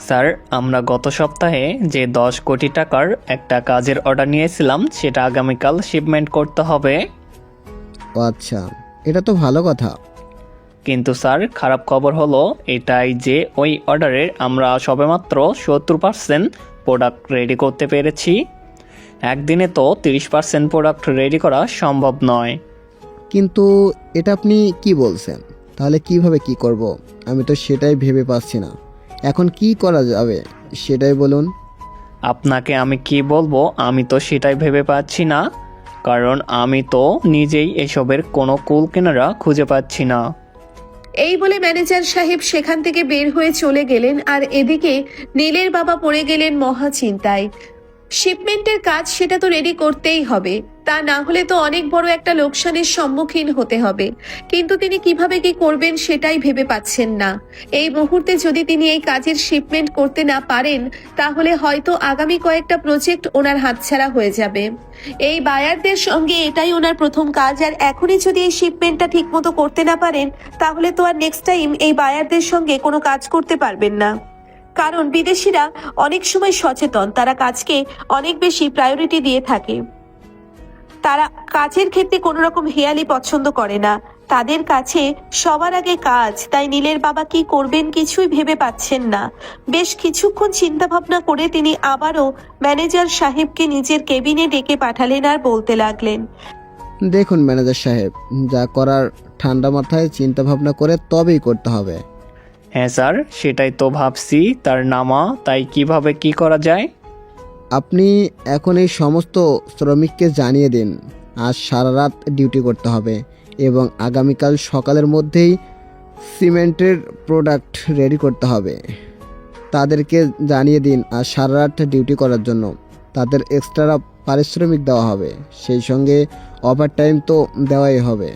স্যার, আমরা গত সপ্তাহে যে 10 কোটি টাকার একটা কাজের অর্ডার নিয়েছিলাম, সেটা আগামীকাল শিপমেন্ট করতে হবে। ও আচ্ছা, এটা তো ভালো কথা। কিন্তু স্যার, খারাপ খবর হলো এটাই যে ওই অর্ডারের আমরা সবেমাত্র 70% প্রোডাক্ট রেডি করতে পেরেছি। একদিনে তো 30% প্রোডাক্ট রেডি করা সম্ভব নয়। কিন্তু এটা আপনি কি বলছেন? তাহলে কিভাবে কি করব? আমি তো সেটাই ভেবে পাচ্ছি না। এখন কি করা যাবে সেটাই বলুন। আপনাকে আমি কি বলবো, আমি তো সেটাই ভেবে পাচ্ছি না, কারণ আমি তো নিজেই এসবের কোনো কুল কিনারা খুঁজে পাচ্ছি না। এই বলে ম্যানেজার সাহেব সেখান থেকে বের হয়ে চলে গেলেন। আর এদিকে নীলের বাবা পড়ে গেলেন মহা চিন্তায়। শিপমেন্টের কাজ সেটা তো রেডি করতেই হবে, তা না হলে তো অনেক বড় একটা লোকসানের সম্মুখীন হতে হবে। কিন্তু তিনি কিভাবে কি করবেন সেটাই ভেবে পাচ্ছেন না। এই মুহূর্তে যদি তিনি এই কাজের শিপমেন্ট করতে না পারেন, তাহলে হয়তো আগামী কয়েকটা প্রজেক্ট ওনার হাতছাড়া হয়ে যাবে। এই বায়ারদের সঙ্গে এটাই ওনার প্রথম কাজ, আর এখনই যদি এই শিপমেন্টটা ঠিক মতো করতে না পারেন, তাহলে তো আর নেক্সট টাইম এই বায়ারদের সঙ্গে কোনো কাজ করতে পারবেন না। কারণ বিদেশিরা অনেক সময় সচেতন, তারা কাজকে অনেক বেশি প্রায়োরিটি দিয়ে থাকে। তারা কাজের ক্ষেত্রে কোনো রকম হেয়ালি পছন্দ করে না, তাদের কাছে সবার আগে কাজ। তাই নীলের বাবা কি করবেন কিছুই ভেবে পাচ্ছেন না। বেশ কিছুক্ষণ চিন্তা ভাবনা করে তিনি আবারও ম্যানেজার সাহেবকে নিজের কেবিনে ডেকে পাঠালেন আর বলতে লাগলেন, দেখুন ম্যানেজার সাহেব, যা করার ঠান্ডা মাথায় চিন্তা ভাবনা করে তবেই করতে হবে। হ্যাঁ স্যার, সেটাই তো ভাবছি, তার নামা, তাই কিভাবে কি করা যায়? আপনি এখন এই সমস্ত শ্রমিককে জানিয়ে দিন আজ সারা রাত ডিউটি করতে হবে এবং আগামীকাল সকালের মধ্যেই সিমেন্টের প্রোডাক্ট রেডি করতে হবে। তাদেরকে জানিয়ে দিন আজ সারা রাত ডিউটি করার জন্য তাদের এক্সট্রা পারিশ্রমিক দেওয়া হবে, সেই সঙ্গে ওভারটাইম তো দেওয়াই হবে।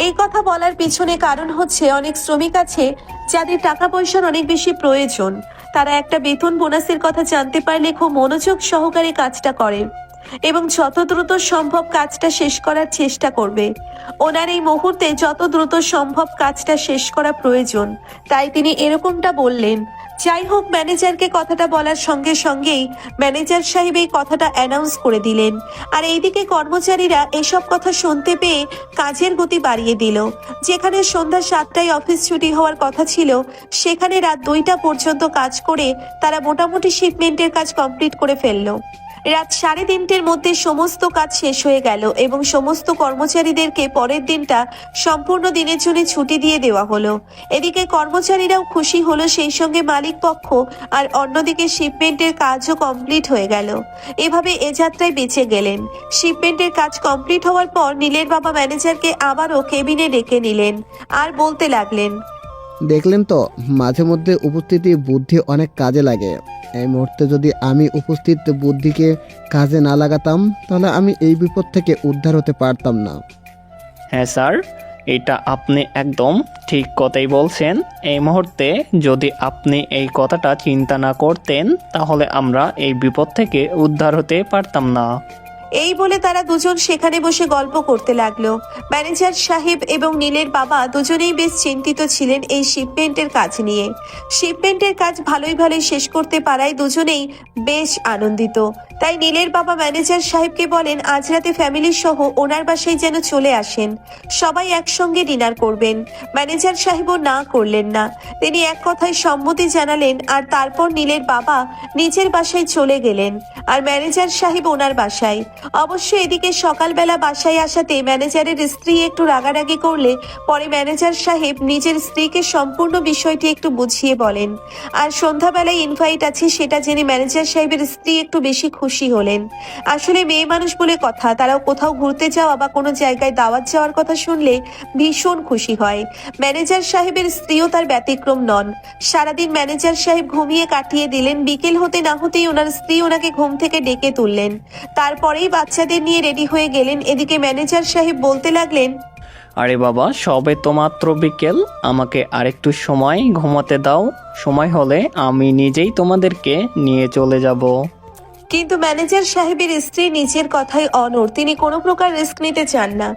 এই কথা বলার পিছনে কারণ হচ্ছে অনেক শ্রমিক আছে যাদের টাকা পয়সার অনেক বেশি প্রয়োজন। তারা একটা বেতন বোনাসের কথা জানতে পারলে খুব মনোযোগ সহকারে কাজটা করে। এবং যত দ্রুত সম্ভব কাজটা শেষ করার চেষ্টা করবে। ওনার এই মুহূর্তে যত দ্রুত সম্ভব কাজটা শেষ করা প্রয়োজন, তাই তিনি এরকমটা বললেন। যাই হোক, ম্যানেজারকে কথাটা বলার সঙ্গে সঙ্গেই ম্যানেজার সাহেব এই কথাটা অ্যানাউন্স করে দিলেন। আর এইদিকে কর্মচারীরা এসব কথা শুনতে পেয়ে কাজের গতি বাড়িয়ে দিল। যেখানে সন্ধ্যা 7টায় অফিস ছুটি হওয়ার কথা ছিল, সেখানে রাত 2টা পর্যন্ত কাজ করে তারা মোটামুটি শিপমেন্টের কাজ কমপ্লিট করে ফেললো। রাত 3:30-র মধ্যে সমস্ত কাজ শেষ হয়ে গেল এবং সমস্ত কর্মচারীদেরকে পরের দিনটা সম্পূর্ণ দিনের জন্য ছুটি দিয়ে দেওয়া হলো। এদিকে কর্মচারীরাও খুশি হলো, সেই সঙ্গে মালিক পক্ষ, আর অন্যদিকে শিপমেন্টের কাজও কমপ্লিট হয়ে গেল। এভাবে এ যাত্রায় বেঁচে গেলেন। শিপমেন্টের কাজ কমপ্লিট হওয়ার পর নীলের বাবা ম্যানেজারকে আবারও কেবিনে ডেকে নিলেন আর বলতে লাগলেন, দেখলেন তো, মাঝে মধ্যে উপস্থিতি বুদ্ধি অনেক কাজে লাগে। এই মুহূর্তে যদি আমি উপস্থিত বুদ্ধিকে কাজে না লাগাতাম, তাহলে আমি এই বিপদ থেকে উদ্ধার হতে পারতাম না। হ্যাঁ স্যার, এটা আপনি একদম ঠিক কথাই বলছেন। এই মুহূর্তে যদি আপনি এই কথাটা চিন্তা না করতেন, তাহলে আমরা এই বিপদ থেকে উদ্ধার হতে পারতাম না। এই বলে তারা দুজন সেখানে বসে গল্প করতে লাগলো। ম্যানেজার সাহেব এবং নীলের বাবা দুজনেই বেশ চিন্তিত ছিলেন এই শিপমেন্টের কাজ নিয়ে। শিপমেন্টের কাজ ভালোই শেষ করতে পারায় দুজনেই বেশ আনন্দিত। তাই নীলের বাবা ম্যানেজার সাহেবকে বলেন আজ রাতে ফ্যামিলি সহ ওনার বাসায় যেন চলে আসেন, সবাই একসঙ্গে ডিনার করবেন। ম্যানেজার সাহেবও না করলেন না, তিনি এক কথায় সম্মতি জানালেন। আর তারপর নীলের বাবা নিজের বাসায় চলে গেলেন আর ম্যানেজার সাহেব ওনার বাসায়। অবশ্য এদিকে সকালবেলা বাসায় আসাতে ম্যানেজারের স্ত্রী একটু রাগারাগি করলে পরে ম্যানেজার সাহেব নিজের স্ত্রীকে সম্পূর্ণ বিষয়টি একটু বুঝিয়ে বলেন। আর সন্ধ্যাবেলায় ইনভাইট আছে সেটা জেনে ম্যানেজার সাহেবের স্ত্রী একটু বেশি খুশি হলেন। আসলে মেয়ে মানুষ বলে কথা, তারাও কোথাও ঘুরতে যাওয়া বা কোনো জায়গায় দাওয়াত যাওয়ার কথা শুনলে ভীষণ খুশি হয়। ম্যানেজার সাহেবের স্ত্রীও তার ব্যতিক্রম নন। সারাদিন ম্যানেজার সাহেব ঘুমিয়ে কাটিয়ে দিলেন। বিকেল হতে না হতেই ওনার স্ত্রী ওনাকে ঘুম থেকে ডেকে তুললেন। তারপরেই বাচ্চাদের নিয়ে রেডি হয়ে গেলেন। এদিকে ম্যানেজার সাহেব বলতে লাগলেন, আরে বাবা, সবে তো মাত্র বিকেল, আমাকে আরেকটু সময় ঘুমাতে দাও। সময় হলে আমি নিজেই তোমাদেরকে নিয়ে চলে যাব। কিন্তু ম্যানেজার সাহেবের স্ত্রী নিজের কথাই অনড়। তিনি কোনো প্রকার রিস্ক নিতে চান না।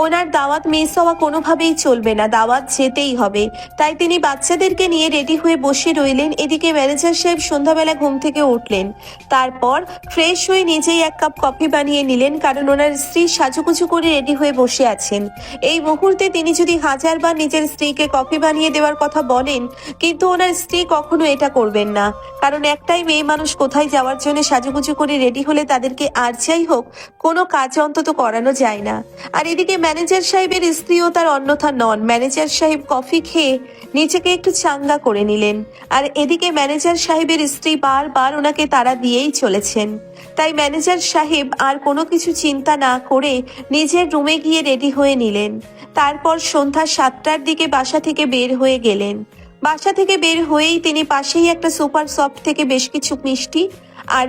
ওনার দাওয়াত মিস হওয়া কোনোভাবেই চলবে না, দাওয়াত যেতেই হবে। তাই তিনি বাচ্চাদেরকে নিয়ে রেডি হয়ে বসে রইলেন। এদিকে ম্যানেজার সাহেব সন্ধ্যাবেলা ঘুম থেকে উঠলেন। তারপর ফ্রেশ হয়ে নিজেই এক কাপ কফি বানিয়ে নিলেন, কারণ ওনার স্ত্রী সাজুগুজু করে রেডি হয়ে বসে আছেন। এই মুহূর্তে তিনি যদি হাজারবার নিজের স্ত্রীকে কফি বানিয়ে দেওয়ার কথা বলেন, কিন্তু ওনার স্ত্রী কখনো এটা করবেন না। কারণ একটাই মেয়ে মানুষ কোথায় যাওয়ার জন্য সাজুগুজু করে রেডি হলে তাদেরকে আর যাই হোক কোনো কাজ অন্তত করানো যায় না। আর এদিকে ম্যানেজার সাহেবের স্ত্রীও তার অন্যথা নন। ম্যানেজার সাহেব কফি খেয়ে নিজেকে একটু চাঙ্গা করে নিলেন। আর এদিকে ম্যানেজার সাহেবের স্ত্রী বারবার ওনাকে তাড়া দিয়েই চলেছেন। তাই ম্যানেজার সাহেব আর কোনো কিছু চিন্তা না করে নিজের রুমে গিয়ে রেডি হয়ে নিলেন। তারপর সন্ধ্যা 7টার দিকে বাসা থেকে বের হয়ে গেলেন। বাসা থেকে বের হয়েই তিনি পাশেই একটা সুপার শপ থেকে বেশ কিছু মিষ্টি আর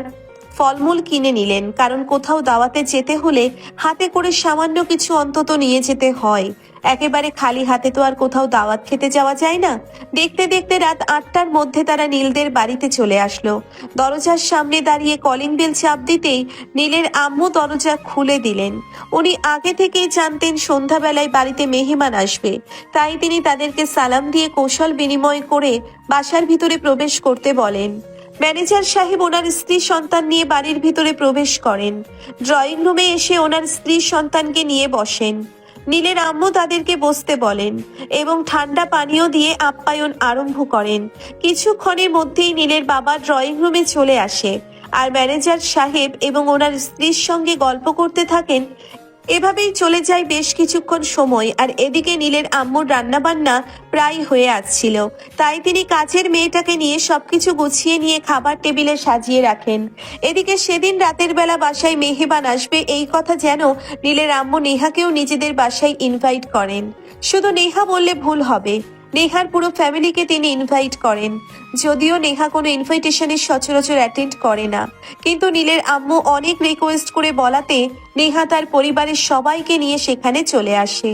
ফলমূল কিনে নিলেন, কারণ কোথাও দাওয়াতে যেতে হলে হাতে করে সামান্য কিছু অন্তত নিয়ে যেতে হয়। একেবারে খালি হাতে তো আর কোথাও দাওয়াত খেতে যাওয়া যায় না। দেখতে দেখতে রাত 8টার মধ্যে তারা নীলদের বাড়িতে চলে আসলো। দরজার সামনে দাঁড়িয়ে কলিং বেল চাপ দিতেই নীলের আম্মু দরজা খুলে দিলেন। উনি আগে থেকেই জানতেন সন্ধ্যাবেলায় বাড়িতে মেহমান আসবে, তাই তিনি তাদেরকে সালাম দিয়ে কৌশল বিনিময় করে বাসার ভিতরে প্রবেশ করতে বলেন। ম্যানেজার সাহেব ওনার স্ত্রী সন্তান নিয়ে বাড়ির ভিতরে প্রবেশ করেন। ড্রয়িং রুমে এসে ওনার স্ত্রী সন্তানকে নিয়ে বসেন। নীলের আম্মু তাদেরকে বসতে বলেন এবং ঠান্ডা পানীয় দিয়ে আপ্যায়ন আরম্ভ করেন। কিছুক্ষণের মধ্যেই নীলের বাবা ড্রয়িং রুমে চলে আসে আর ম্যানেজার সাহেব এবং ওনার স্ত্রীর সঙ্গে গল্প করতে থাকেন। এভাবেই চলে যায় বেশ কিছুক্ষণ সময়। আর এদিকে নীলের আম্মুর রান্নাবান্না প্রায় হয়ে আসছিল, তাই তিনি কাজের মেয়েটাকে নিয়ে সবকিছু গুছিয়ে নিয়ে খাবার টেবিলে সাজিয়ে রাখেন। এদিকে সেদিন রাতের বেলা বাসায় মেহমান আসবে এই কথা যেন নীলের আম্মু নেহাকেও নিজেদের বাসায় ইনভাইট করেন। শুধু নেহা বললে ভুল হবে, নেহার পুরো ফ্যামিলিকে তিনি ইনভাইট করেন। যদিও নেহা কোনো ইনভাইটেশনে সচরাচর অ্যাটেন্ড করে না, কিন্তু নীলের আম্মু অনেক রিকোয়েস্ট করে বলাতে নেহা তার পরিবারের সবাইকে নিয়ে সেখানে চলে আসে।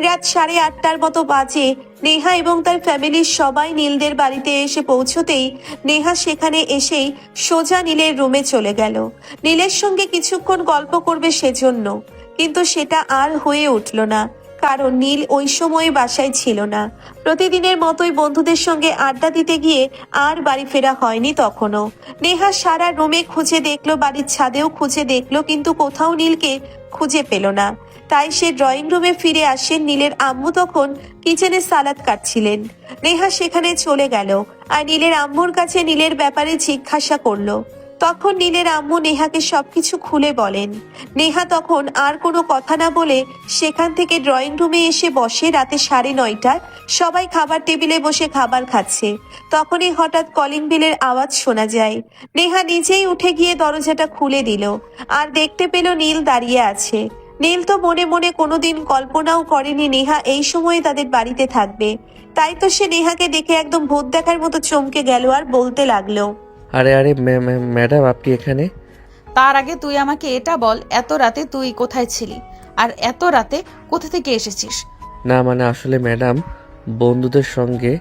রাত 8:30টার মতো বাজে। নেহা এবং তার ফ্যামিলির সবাই নীলদের বাড়িতে এসে পৌঁছতেই নেহা সেখানে এসেই সোজা নীলের রুমে চলে গেল নীলের সঙ্গে কিছুক্ষণ গল্প করবে সেজন্য, কিন্তু সেটা আর হয়ে উঠল না, কারণ নীল ওই সময় বাসায় ছিল না। প্রতিদিনের মতোই বন্ধুদের সঙ্গে আড্ডা দিতে গিয়ে আর বাড়ি ফেরা হয়নি তখনও। নেহা সারা রুমে খুঁজে দেখলো, বাড়ির ছাদেও খুঁজে দেখলো, কিন্তু কোথাও নীলকে খুঁজে পেল না। তাই সে ড্রয়িং রুমে ফিরে আসেন। নীলের আম্মু তখন কিচেনে সালাদ কাটছিলেন। নেহা সেখানে চলে গেল আর নীলের আম্মুর কাছে নীলের ব্যাপারে জিজ্ঞাসা করলো। তখন নীলের আম্মু নেহাকে সবকিছু খুলে বলেন। নেহা তখন আর কোনো কথা না বলে সেখান থেকে ড্রয়িং রুমে এসে বসে। রাতে 9:30টায় সবাই খাবার টেবিলে বসে খাবার খাচ্ছে। তখনই হঠাৎ কলিং বেলের আওয়াজ শোনা যায়। নেহা নিজেই উঠে গিয়ে দরজাটা খুলে দিল আর দেখতে পেল নীল দাঁড়িয়ে আছে। নীল তো মনে মনে কোনোদিন কল্পনাও করেনি নেহা এই সময়ে তাদের বাড়িতে থাকবে। তাই তো সে নেহাকে দেখে একদম ভূত দেখার মতো চমকে গেল আর বলতে লাগলো, আরে আরে ম্যাডাম, আপনি এখানে? তার আগে তুই আমাকে এটা বল, এত রাতে তুই কোথায় ছিলি আর এত রাতে কোথা থেকে এসেছিস? না মানে আসলে ম্যাডাম, বন্ধুদের সঙ্গে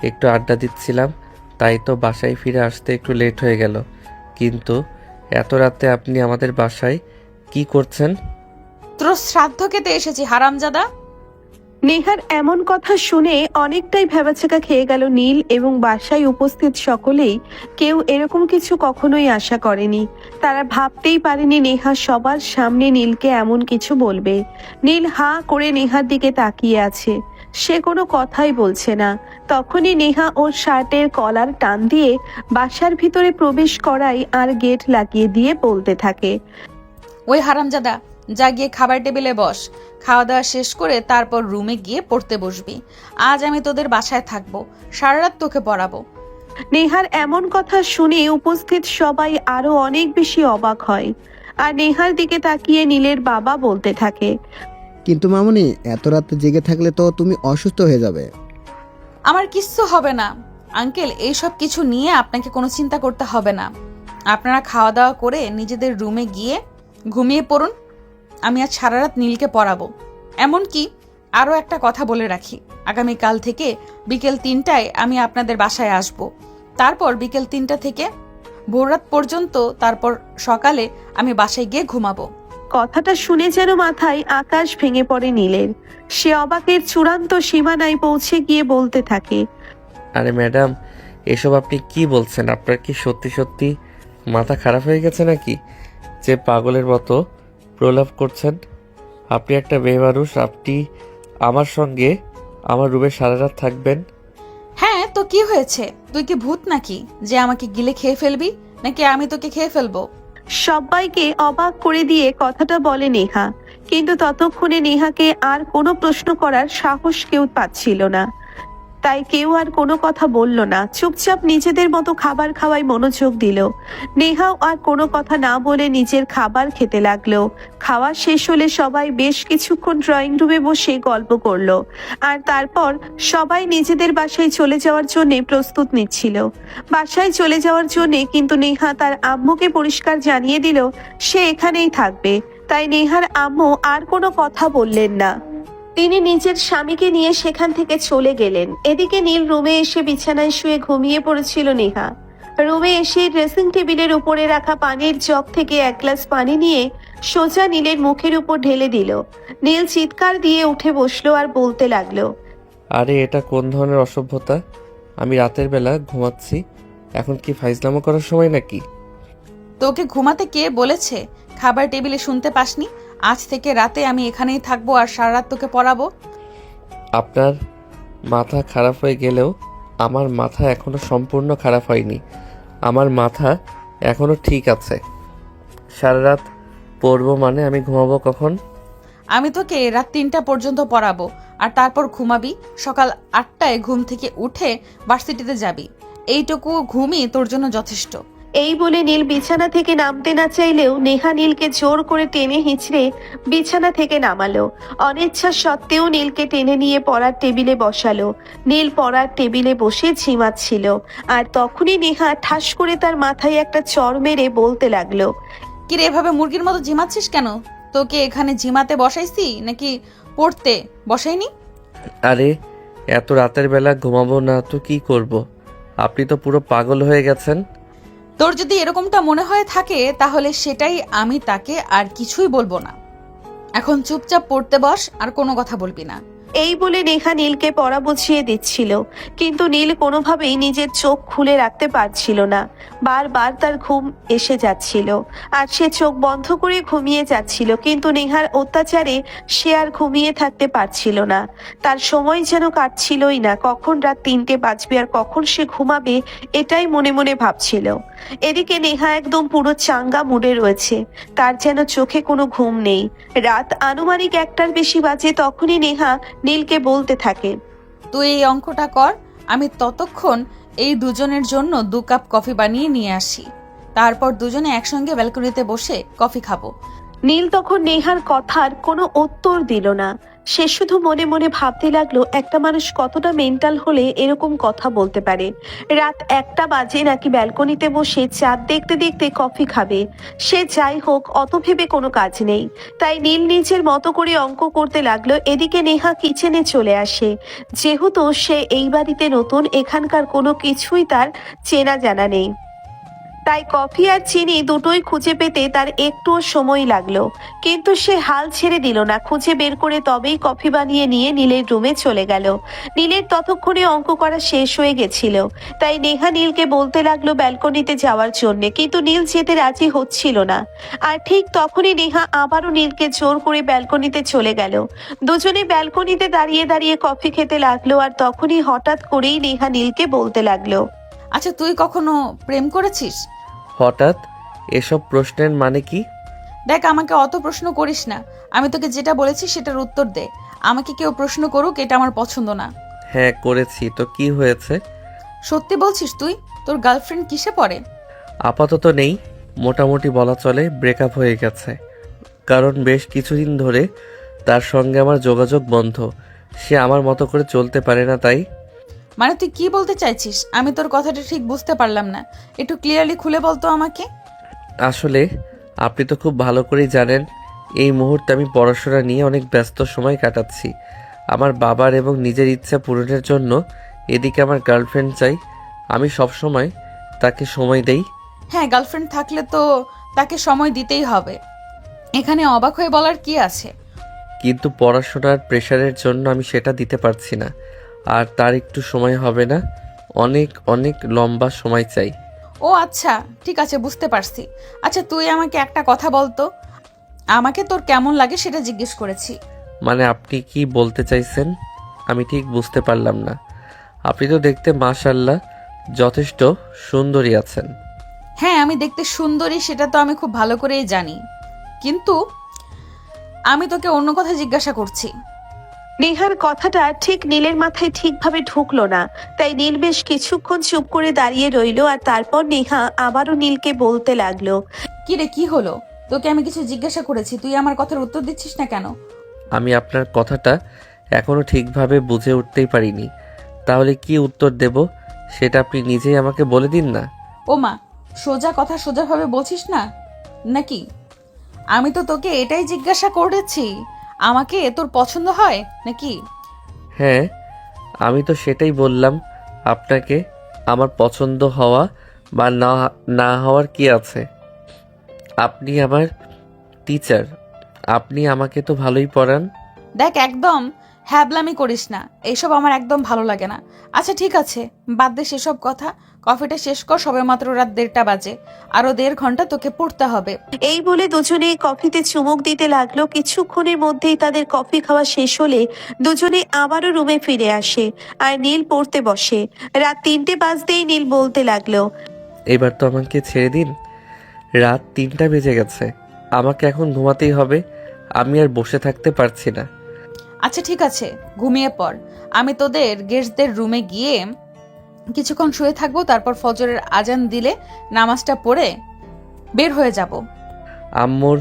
একটু আড্ডা দিচ্ছিলাম, তাই তো বাসায় ফিরে আসতে একটু লেট হয়ে গেল। কিন্তু এত রাতে আপনি আমাদের বাসায় কি করছেন? তোর শ্রাদ্ধ খেতে এসেছি হারামজাদা। নেহার এমন কথা শুনে অনেকটাই ভ্যাবাচ্যাকা খেয়ে গেল নীল এবং বাসায় উপস্থিত সকলেই। কেউ এরকম কিছু কখনোই আশা করেনি। তারা ভাবতেই পারেনি নেহা সবার সামনে নীলকে এমন কিছু বলবে। নীল হাঁ করে নেহার দিকে তাকিয়ে আছে, সে কোনো কথাই বলছে না। তখনই নেহা ওর শার্টের কলার টান দিয়ে বাসার ভিতরে প্রবেশ করাই আর গেট লাগিয়ে দিয়ে বলতে থাকে, ওই হারামজাদা, যা গিয়ে খাবার টেবিলে বস। খাওয়া দাওয়া শেষ করে তারপর রুমে গিয়ে পড়তে বসবি। আজ আমি তোদের বাসায় থাকবো, সারা রাত তোকে পড়াবো। নেহার এমন কথা শুনে উপস্থিত সবাই আরো অনেক বেশি অবাক হয় আর নেহার দিকে তাকিয়ে নীলের বাবা বলতে থাকে, কিন্তু মামুনি, এত রাতে জেগে থাকলে তো তুমি অসুস্থ হয়ে যাবে। আমার কিচ্ছু হবে না আঙ্কেল, এইসব কিছু নিয়ে আপনাকে কোনো চিন্তা করতে হবে না। আপনারা খাওয়া দাওয়া করে নিজেদের রুমে গিয়ে ঘুমিয়ে পড়ুন। আমি আজ সারা রাত নীলকে পড়াবো। এমনকি আরও একটা কথা বলে রাখি, আগামীকাল থেকে বিকেল 3টায় আমি আপনাদের বাসায় আসব। তারপর বিকেল 3টা থেকে ভোররাত পর্যন্ত, তারপর সকালে আমি বাসায় গিয়ে ঘুমাবো। কথাটা শুনে যেন মাথায় আকাশ ভেঙে পড়ে নীলের। সে অবাকের চূড়ান্ত সীমানায় পৌঁছে গিয়ে বলতে থাকে, আরে ম্যাডাম, এসব আপনি কি বলছেন? আপনার কি সত্যি সত্যি মাথা খারাপ হয়ে গেছে নাকি যে পাগলের মতো প্রলাপ করছেন? আপনি একটা মেয়ে মানুষ, আপনি আমার সঙ্গে আমার রুমে সারা রাত থাকবেন? হ্যাঁ তো কি হয়েছে? তুই কি ভূত নাকি যে আমাকে গিলে খেয়ে ফেলবি, নাকি আমি তোকে খেয়ে ফেলবো? সবাইকে অবাক করে দিয়ে কথাটা বলে নেহা। কিন্তু ততক্ষণে নেহাকে আর কোনো প্রশ্ন করার সাহস কেউ পাচ্ছিল না। তাই কেউ আর কোনো কথা বলল না, চুপচাপ নিজেদের মতো খাবার খাওয়ায় মনোযোগ দিল। নেহাও আর কোনো কথা না বলে নিজের খাবার খেতে লাগলো। খাওয়া শেষ হলে সবাই বেশ কিছুক্ষণ ড্রয়িং রুমে বসে গল্প করলো আর তারপর সবাই নিজেদের বাসায় চলে যাওয়ার জন্য প্রস্তুত নিচ্ছিল। বাসায় চলে যাওয়ার জন্যে কিন্তু নেহা তার আম্মুকে পরিষ্কার জানিয়ে দিল সে এখানেই থাকবে। তাই নেহার আম্মু আর কোনো কথা বললেন না, তিনি নিজের স্বামীকে নিয়ে সেখান থেকে চলে গেলেন। এদিকে নীল রুমে এসে বিছানায় শুয়ে ঘুমিয়ে পড়েছিল নেহা। রুমে এসে ড্রেসিং টেবিলের উপরে রাখা পানির জগ থেকে 1 গ্লাস পানি নিয়ে সোজা নীলের মুখের উপর ঢেলে দিল। নীল চিৎকার দিয়ে উঠে বসলো আর বলতে লাগলো, আরে এটা কোন ধরনের অসভ্যতা? আমি রাতের বেলা ঘুমাচ্ছি, এখন কি ফাইজলামো করার সময় নাকি? তোকে ঘুমাতে কে বলেছে? খাবার টেবিলে শুনতে পাসনি? আজ থেকে রাতে আমি এখানেই থাকবো আর সারা রাত তোকে পড়াবো। আপনার মাথা খারাপ হয়ে গেলেও আমার মাথা এখনো সম্পূর্ণ খারাপ হয়নি। আমার মাথা এখনো ঠিক আছে। সারা রাত পড়বো মানে আমি ঘুমাবো কখন? আমি তোকে রাত 3টা পর্যন্ত পড়াবো আর তারপর ঘুমাবি। সকাল 8টায় ঘুম থেকে উঠে ভার্সিটিতে যাবি। এইটুকু ঘুমই তোর জন্য যথেষ্ট। এই বলে নীল বিছানা থেকে নামতে না চাইলেও নেহা নীলকে জোর করে টেনে হিঁচড়ে বিছানা থেকে নামালো। অনিচ্ছা সত্ত্বেও নীলকে টেনে নিয়ে পড়ার টেবিলে বসালো। নীল পড়ার টেবিলে বসে ঝিমাচ্ছিল, আর তখনই নেহা ঠাস করে তার মাথায় একটা চড় মেরে বলতে লাগলো, কিরে এভাবে মুরগির মতো ঝিমাচ্ছিস কেন? তোকে এখানে ঝিমাতে বসাইছি নাকি পড়তে বসাইনি? আরে এত রাতের বেলা ঘুমাবো না তো কি করব? আপনি তো পুরো পাগল হয়ে গেছেন। তোর যদি এরকমটা মনে হয়ে থাকে তাহলে সেটাই, আমি তাকে আর কিছুই বলবো না। এখন চুপচাপ পড়তে বস, আর কোনো কথা বলবি না। এই বলে নেহা নীলকে পড়া বুঝিয়ে দিচ্ছিল, কিন্তু নীল কোনোভাবেই নিজের চোখ খুলে রাখতে পারছিল না। বারবার তার ঘুম এসে যাচ্ছিল, আর সে চোখ বন্ধ করে ঘুমিয়ে যাচ্ছিল, কিন্তু নেহার অত্যাচারে সে আর ঘুমিয়ে থাকতে পারছিল না। তার সময় যেন কাটছিলই না, কখন রাত 3টে বাজবে আর কখন সে ঘুমাবে এটাই মনে মনে ভাবছিল। এদিকে নেহা একদম পুরো চাঙ্গা মুডে রয়েছে, তার যেন চোখে কোনো ঘুম নেই। রাত আনুমানিক 1টার বেশি বাজে, তখনই নেহা নীলকে বলতে থাকে, তুই এই অঙ্কটা কর, আমি ততক্ষণ এই দুজনের জন্য 2 কাপ কফি বানিয়ে নিয়ে আসি। তারপর দুজনে একসঙ্গে ব্যালকনিতে বসে কফি খাবো। নীল তখন নেহার কথার কোনো উত্তর দিল না। সে শুধু মনে মনে ভাবতে লাগলো, একটা মানুষ কতটা মেন্টাল হলে এরকম কথা বলতে পারে। রাত 1টা বাজে নাকি ব্যালকনিতে বসে চাঁদ দেখতে দেখতে কফি খাবে। সে যাই হোক, অত ভেবে কোনো কাজ নেই। তাই নীল নিজের মতো করে অঙ্ক করতে লাগলো। এদিকে নেহা কিচেনে চলে আসে। যেহেতু সে এই বাড়িতে নতুন, এখানকার কোনো কিছুই তার চেনা জানা নেই, তাই কফি আর চিনি দুটোই খুঁজে পেতে তার একটুও সময় লাগলো। কিন্তু সে হাল ছেড়ে দিল না, খুঁজে বের করে তবেই কফি বানিয়ে নিয়ে নীলের রুমে চলে গেল। নীলের ততক্ষণে অঙ্ক করা শেষ হয়ে গেছিল, তাই নেহা নীলকে বলতে লাগলো ব্যালকনিতে যাওয়ার জন্য, কিন্তু নীল যেতে রাজি হচ্ছিল না। আর ঠিক তখনই নেহা আবারও নীলকে জোর করে ব্যালকনিতে চলে গেল। দুজনে ব্যালকনিতে দাঁড়িয়ে দাঁড়িয়ে কফি খেতে লাগলো, আর তখনই হঠাৎ করেই নেহা নীলকে বলতে লাগলো, আচ্ছা, তুই কখনো প্রেম করেছিস? হঠাৎ এসব প্রশ্নের মানে কি? দেখ, আমাকে অত প্রশ্ন করিস না। আমি তোকে যেটা বলেছি সেটার উত্তর দে। আমাকে কেউ প্রশ্ন করুক, এটা আমার পছন্দ না। হ্যাঁ করেছি, তো কি হয়েছে? সত্যি বলছিস তুই? তোর গার্লফ্রেন্ড কিসে পড়ে? আপাতত নেই, মোটামুটি বলা চলে ব্রেকআপ হয়ে গেছে। কারণ বেশ কিছুদিন ধরে তার সঙ্গে আমার যোগাযোগ বন্ধ। সে আমার মতো করে চলতে পারে না, তাই। মানে তুই কি বলতে চাইছিস? আমি তোর কথাটা ঠিক বুঝতে পারলাম না, একটু ক্লিয়ারলি খুলে বলতো আমাকে। আসলে আপনি তো খুব ভালো করেই জানেন এই মুহূর্তে আমি পড়াশোনা নিয়ে অনেক ব্যস্ত সময় কাটাচ্ছি। আমার বাবার এবং নিজের ইচ্ছা পূরণের জন্য এদিকে আমার গার্লফ্রেন্ড চাই। আমি সব সময় তাকে সময় দেই। হ্যাঁ, গার্লফ্রেন্ড থাকলে তো তাকে সময় দিতেই হবে, এখানে অবাক হয়ে বলার কি আছে? কিন্তু পড়াশোনার প্রেশারের জন্য আমি সেটা দিতে পারছি না। আর তার একটু সময় হবে না, অনেক অনেক লম্বা সময় চাই। ও আচ্ছা, ঠিক আছে, বুঝতে পারছি। আচ্ছা, তুই আমাকে একটা কথা বলতো, আমাকে তোর কেমন লাগে সেটা জিজ্ঞেস করেছি। মানে আপনি কি বলতে চাইছেন আমি ঠিক বুঝতে পারলাম না। আপনি তো দেখতে মাশাআল্লাহ যথেষ্ট সুন্দরী আছেন। হ্যাঁ, আমি দেখতে সুন্দরী সেটা তো আমি খুব ভালো করেই জানি, কিন্তু আমি তোকে অন্য কথা জিজ্ঞাসা করছি। নেহার কথাটা ঠিক নীলের মাথায় ঠিকভাবে ঢুকলো না, তাই নীল বেশ কিছুক্ষণ চুপ করে দাঁড়িয়ে রইল। আর তারপর নেহা আবারও নীলকে বলতে লাগলো, কি রে, কি হলো? তোকে আমি কিছু জিজ্ঞাসা করেছি, তুই আমার কথার উত্তর দিচ্ছিস না কেন? আমি আপনার কথাটা এখনো ঠিকভাবে বুঝে উঠতেই পারিনি। তাহলে কি উত্তর দেব সেটা আপনি নিজেই আমাকে বলে দিন না। ও মা, সোজা কথা সোজাভাবে বলছিস না নাকি? আমি তো তোকে এটাই জিজ্ঞাসা করেছি, আমাকে তোর পছন্দ হয় নাকি? হ্যাঁ, আমি তো সেটাই বললাম আপনাকে। আমার পছন্দ হওয়া বা না না হওয়ার কি আছে? আপনি আমার টিচার, আপনি আমাকে তো ভালোই পড়ান। দেখ, একদম হ্যাবলামি করিস না, এইসব আমার একদম ভালো লাগে না। আচ্ছা ঠিক আছে, বাদ দে সেসব কথা, কফিটা শেষ কর, সবে মাত্র রাত 1:30 বাজে, আরো 1.5 ঘন্টা তোকে পড়তে হবে। এই বলে দুজনে কফিতে চুমুক দিতে লাগলো। কিছুক্ষণের মধ্যেই তাদের কফি খাওয়া শেষ হলে দুজনে আবারও রুমে ফিরে আসে, আর নীল পড়তে বসে। রাত 3টে বাজতেই নীল বলতে লাগলো, এবার তো আমাকে ছেড়ে দিন, রাত 3টা বেজে গেছে, আমাকে এখন ঘুমাতেই হবে। আমি আর বসে থাকতে পারছি না। আচ্ছা ঠিক আছে, ঘুমিয়ে পড়। আমি তোদের গেস্টদের রুমে গিয়ে কিছুক্ষণ শুয়ে থাকবো, তারপর ফজরের আজান দিলে নামাজটা পড়ে বের হয়ে যাব। আম্মুর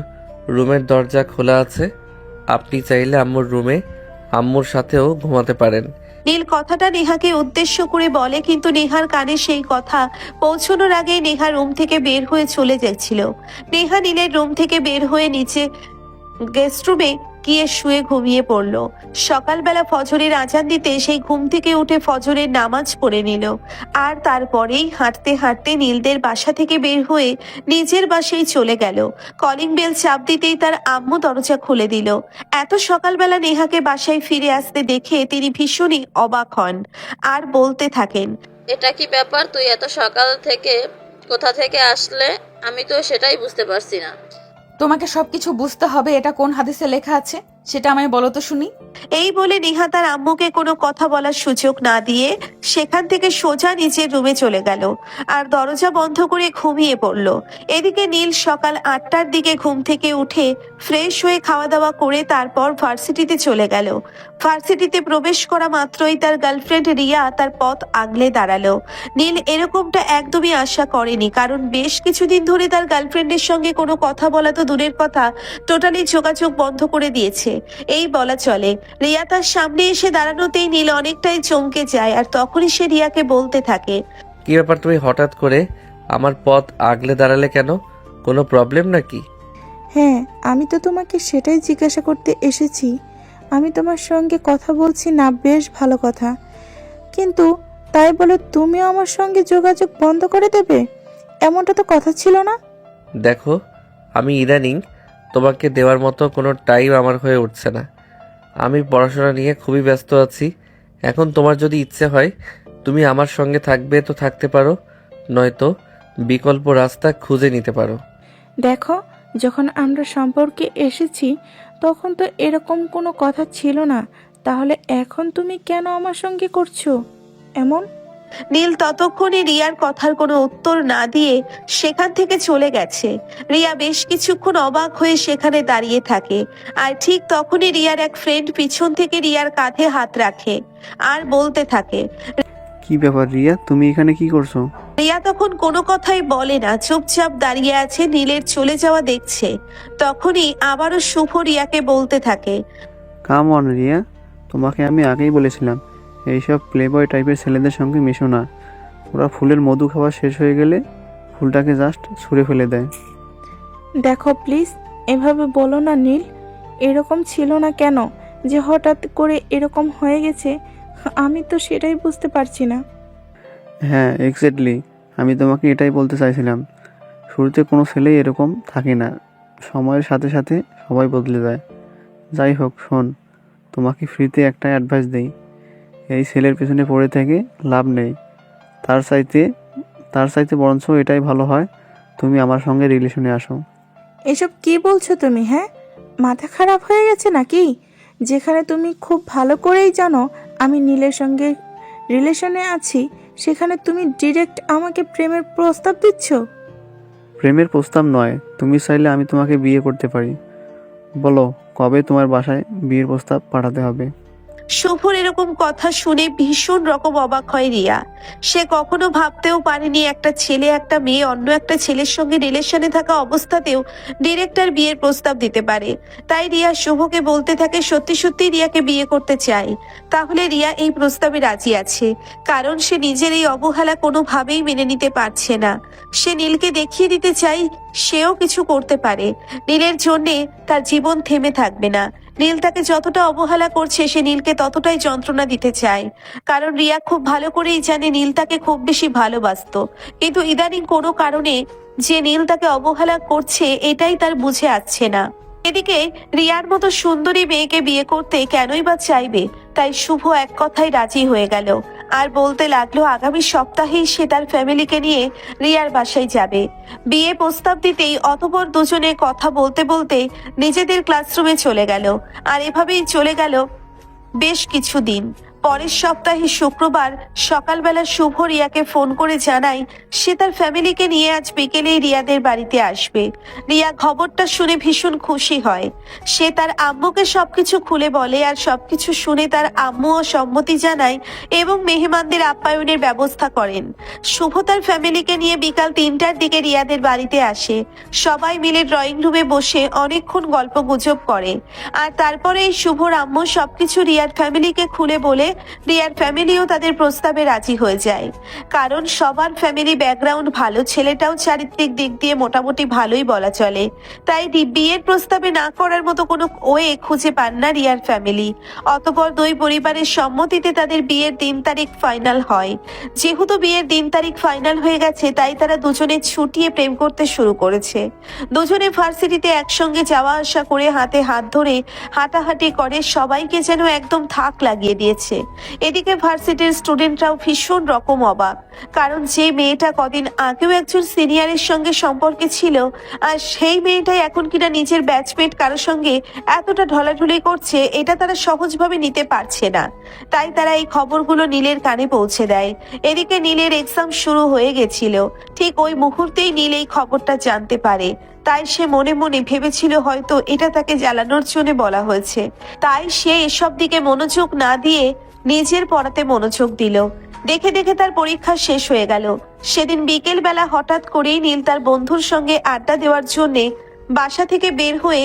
রুমের দরজা খোলা আছে, আপনি চাইলে আম্মুর রুমে আম্মুর সাথেও ঘুমাতে পারেন। নীল কথাটা নেহাকে উদ্দেশ্য করে বলে, কিন্তু নেহার কানে সেই কথা পৌঁছানোর আগেই নেহা রুম থেকে বের হয়ে চলে যাচ্ছিল। নেহা নীলের রুম থেকে বের হয়ে নিচে গেস্ট রুমে গিয়ে শুয়ে ঘুমিয়ে পড়ল। সকালবেলা ফজরের আজান দিতে সেই ঘুম থেকে উঠে ফজরের নামাজ পড়ে নিল। আর তারপরেই হাঁটতে হাঁটতে নীলদের বাসা থেকে বের হয়ে নিজের বাসায় চলে গেল। কলিং বেল চাপ দিতেই তার আম্মু দরজা খুলে দিল। এত সকালবেলা নেহাকে বাসায় ফিরে আসতে দেখে তিনি ভীষণই অবাক হন আর বলতে থাকেন, এটা কি ব্যাপার? তুই এত সকাল থেকে কোথা থেকে আসলে? আমি তো সেটাই বুঝতে পারছি না। তোমাকে সবকিছু বুঝতে হবে, এটা কোন হাদিসে লেখা আছে সেটা আমায় বলো তো শুনি। এই বলে নেহা তার আম্মুকে কোনো কথা বলার সুযোগ না দিয়ে সেখান থেকে সোজা নিচের রুমে চলে গেল আর দরজা বন্ধ করে ঘুমিয়ে পড়ল। এদিকে নীল সকাল 8টার দিকে ঘুম থেকে উঠে ফ্রেশ হয়ে খাওয়া দাওয়া করে তারপর ভার্সিটিতে চলে গেল। ভার্সিটিতে প্রবেশ করা মাত্রই তার গার্লফ্রেন্ড রিয়া তার পথ আগলে দাঁড়ালো। নীল এরকমটা একদমই আশা করেনি, কারণ বেশ কিছুদিন ধরে তার গার্লফ্রেন্ডের সঙ্গে কোনো কথা বলা তো দূরের কথা, টোটালি যোগাযোগ বন্ধ করে দিয়েছে এই বলা চলে। রিয়া তার সামনে এসে দাঁড়ানোতেই নীল অনেকটাই চমকে যায় আর তখনই সে রিয়াকে বলতে থাকে, কি ব্যাপার, তুমি হঠাৎ করে আমার পথ আগলে দাঁড়ালে কেন? কোনো প্রবলেম নাকি? হ্যাঁ, আমি তো তোমাকে সেটাই জিজ্ঞাসা করতে এসেছি। আমি তোমার সঙ্গে কথা বলছি না, বেশ ভালো কথা, কিন্তু তাই বলে তুমিও আমার সঙ্গে যোগাযোগ বন্ধ করে দেবে? এমনটা তো কথা ছিল না। দেখো, আমি ইদানিং তোমাকে দেওয়ার মতো কোনো টাইম আমার হয়ে উঠছে না। আমি পড়াশোনা নিয়ে খুবই ব্যস্ত আছি। এখন তোমার যদি ইচ্ছে হয় তুমি আমার সঙ্গে থাকবে তো থাকতে পারো, নয়তো বিকল্প রাস্তা খুঁজে নিতে পারো। দেখো, যখন আমরা সম্পর্কে এসেছি তখন তো এরকম কোনো কথা ছিল না, তাহলে এখন তুমি কেন আমার সঙ্গে করছো এমন? নীল ততক্ষণে রিয়ার কথার কোনো উত্তর না দিয়ে সেখান থেকে চলে গেছে। রিয়া বেশ কিছুক্ষণ অবাক হয়ে সেখানে দাঁড়িয়ে থাকে আর ঠিক তখনই রিয়ার এক ফ্রেন্ড পিছন থেকে রিয়ার কাঁধে হাত রাখে আর বলতে থাকে, কি ব্যাপার রিয়া, তুমি এখানে কি করছো? রিয়া তখন কোনো কথাই বলে না, চুপচাপ দাঁড়িয়ে আছে, নীলের চলে যাওয়া দেখছে। তখনই আবারও শুভ রিয়াকে বলতে থাকে, কাম অন রিয়া, তোমাকে আমি আগেই বলেছিলাম এইসব প্লেবয় টাইপের ছেলেদের সঙ্গে মিশো না। ওরা ফুলের মধু খাওয়া শেষ হয়ে গেলে ফুলটাকে জাস্ট ছুঁড়ে ফেলে দেয়। দেখো প্লিজ, এভাবে বলো না নীল। এরকম ছিল না কেন যে হঠাৎ করে এরকম হয়ে গেছে? আমি তো সেটাই বুঝতে পারছি না। হ্যাঁ এক্স্যাক্টলি, আমি তোমাকে এটাই বলতে চাইছিলাম। শুরুতে কোনো ছেলেই এরকম থাকে না, সময়ের সাথে সাথে সবাই বদলে যায়। যাই হোক শোন, তোমাকে ফ্রিতে একটা অ্যাডভাইস দেই, এই ছেলের পেছনে পড়ে থেকে লাভ নেই। তার চাইতে বরঞ্চ এটাই ভালো হয় তুমি আমার সঙ্গে রিলেশনে আসো। এসব কি বলছো তুমি? হ্যাঁ, মাথা খারাপ হয়ে গেছে নাকি? যেখানে তুমি খুব ভালো করেই জানো আমি নীলের সঙ্গে রিলেশনে আছি, সেখানে তুমি ডিরেক্ট আমাকে প্রেমের প্রস্তাব দিচ্ছ? প্রেমের প্রস্তাব নয়, তুমি চাইলে আমি তোমাকে বিয়ে করতে পারি। বলো কবে তোমার বাসায় বিয়ের প্রস্তাব পাঠাতে হবে? শুভর এরকম কথা শুনে ভীষণ রকম অবাক হয় রিয়া। সে কখনো ভাবতেও পারেনি একটা ছেলে একটা মেয়ে অন্য একটা ছেলের সঙ্গে রিলেশনে থাকা অবস্থাতেও ডিরেক্টর বিয়ের প্রস্তাব দিতে পারে। তাই রিয়া শুভকে বলতে থাকে সত্যি সত্যি রিয়াকে বিয়ে করতে চায়। তাহলে রিয়া এই প্রস্তাবে রাজি আছে, কারণ সে নিজের এই অবহেলা কোনোভাবেই মেনে নিতে পারছে না। সে নীলকে দেখিয়ে দিতে চায় সেও কিছু করতে পারে, নীলের জন্যে তার জীবন থেমে থাকবে না। নীল তাকে যতটা অবহেলা করছে সে নীলকে ততটাই যন্ত্রণা দিতে চায়, কারণ রিয়া খুব ভালো করেই জানে নীল তাকে খুব বেশি ভালোবাসতো, কিন্তু ইদানিং কোনো কারণে যে নীল তাকে অবহেলা করছে এটাই তার বুঝে আসছে না। এদিকে রিয়ার মতো সুন্দরী মেয়েকে বিয়ে করতে কেনই বা চাইবে, তাই শুভ এক কথায় রাজি হয়ে গেল আর বলতে লাগলো আগামী সপ্তাহেই সে তার ফ্যামিলিকে নিয়ে রিয়ার বাসায় যাবে। বিয়ে প্রস্তাব দিতেই অতঃপর দুজনে কথা বলতে বলতে নিজেদের ক্লাসরুমে চলে গেল। আর এভাবেই চলে গেল বেশ কিছুদিন। পরের সপ্তাহে শুক্রবার সকালবেলা শুভ রিয়াকে ফোন করে জানায় সে তার ফ্যামিলিকে নিয়ে আজ বিকেলেই রিয়াদের বাড়িতে আসবে। রিয়া খবরটা শুনে ভীষণ খুশি হয়। সে তার আম্মুকে সবকিছু খুলে বলে আর সবকিছু শুনে তার আম্মুও সম্মতি জানায় এবং মেহমানদের আপ্যায়নের ব্যবস্থা করেন। শুভ তার ফ্যামিলিকে নিয়ে বিকাল 3টার দিকে রিয়াদের বাড়িতে আসে। সবাই মিলে ড্রয়িং রুমে বসে অনেকক্ষণ গল্প গুজব করে আর তারপরে এই শুভর আম্মু সবকিছু রিয়ার ফ্যামিলিকে খুলে বলে রিয়ার ফ্যামিলিও তাদের প্রস্তাবে রাজি হয়ে যায়। কারণ সবার ফ্যামিলি ব্যাকগ্রাউন্ড ভালো, ছেলেটাও চারিত্রিক দিক দিয়ে মোটামুটি ভালোই বলা চলে। তাই বিয়ের প্রস্তাবে না করার মতো কোনো ওয়ে খুঁজে পান না রিয়ার ফ্যামিলি। অতঃপর দুই পরিবারের সম্মতিতে তাদের বিয়ের দিন তারিখ ফাইনাল হয়। যেহেতু বিয়ের দিন তারিখ ফাইনাল হয়ে গেছে তাই তারা দুজনে ছুটিয়ে প্রেম করতে শুরু করেছে। দুজনে ভার্সিটিতে একসঙ্গে যাওয়া আসা করে হাতে হাত ধরে হাঁটাহাঁটি করে, সবাইকে যেন একদম থাক লাগিয়ে দিয়েছে। এদিকে ভার্সিটির স্টুডেন্টরাও ভীষণ রকম অবাক, কারণ যে মেয়েটা কদিন আগেও একজন সিনিয়রের সঙ্গে সম্পর্কে ছিল আর সেই মেয়েটাই এখন কিনা নিজের ব্যাচমেট কারোর সঙ্গে এতটা ঢলাঢুলি করছে, এটা তারা সহজভাবে নিতে পারছে না। তাই তারা এই খবরগুলো নীলের কানে পৌঁছে দেয়। এদিকে নীলের এক্সাম শুরু হয়ে গেছিল। ঠিক ওই মুহূর্তেই নীল এই খবরটা জানতে পারে। তাই সে মনে মনে ভেবেছিল হয়তো এটা তাকে জ্বালানোর জন্য বলা হয়েছে। তাই সে এসব দিকে মনোযোগ না দিয়ে নিজের পড়াতে মনোযোগ দিল। দেখে দেখে তার পরীক্ষা শেষ হয়ে গেল। সেদিন বিকেল বেলা হঠাৎ করেই নীল তার বন্ধুর সঙ্গে আড্ডা দেওয়ার জন্য বাসা থেকে বের হয়ে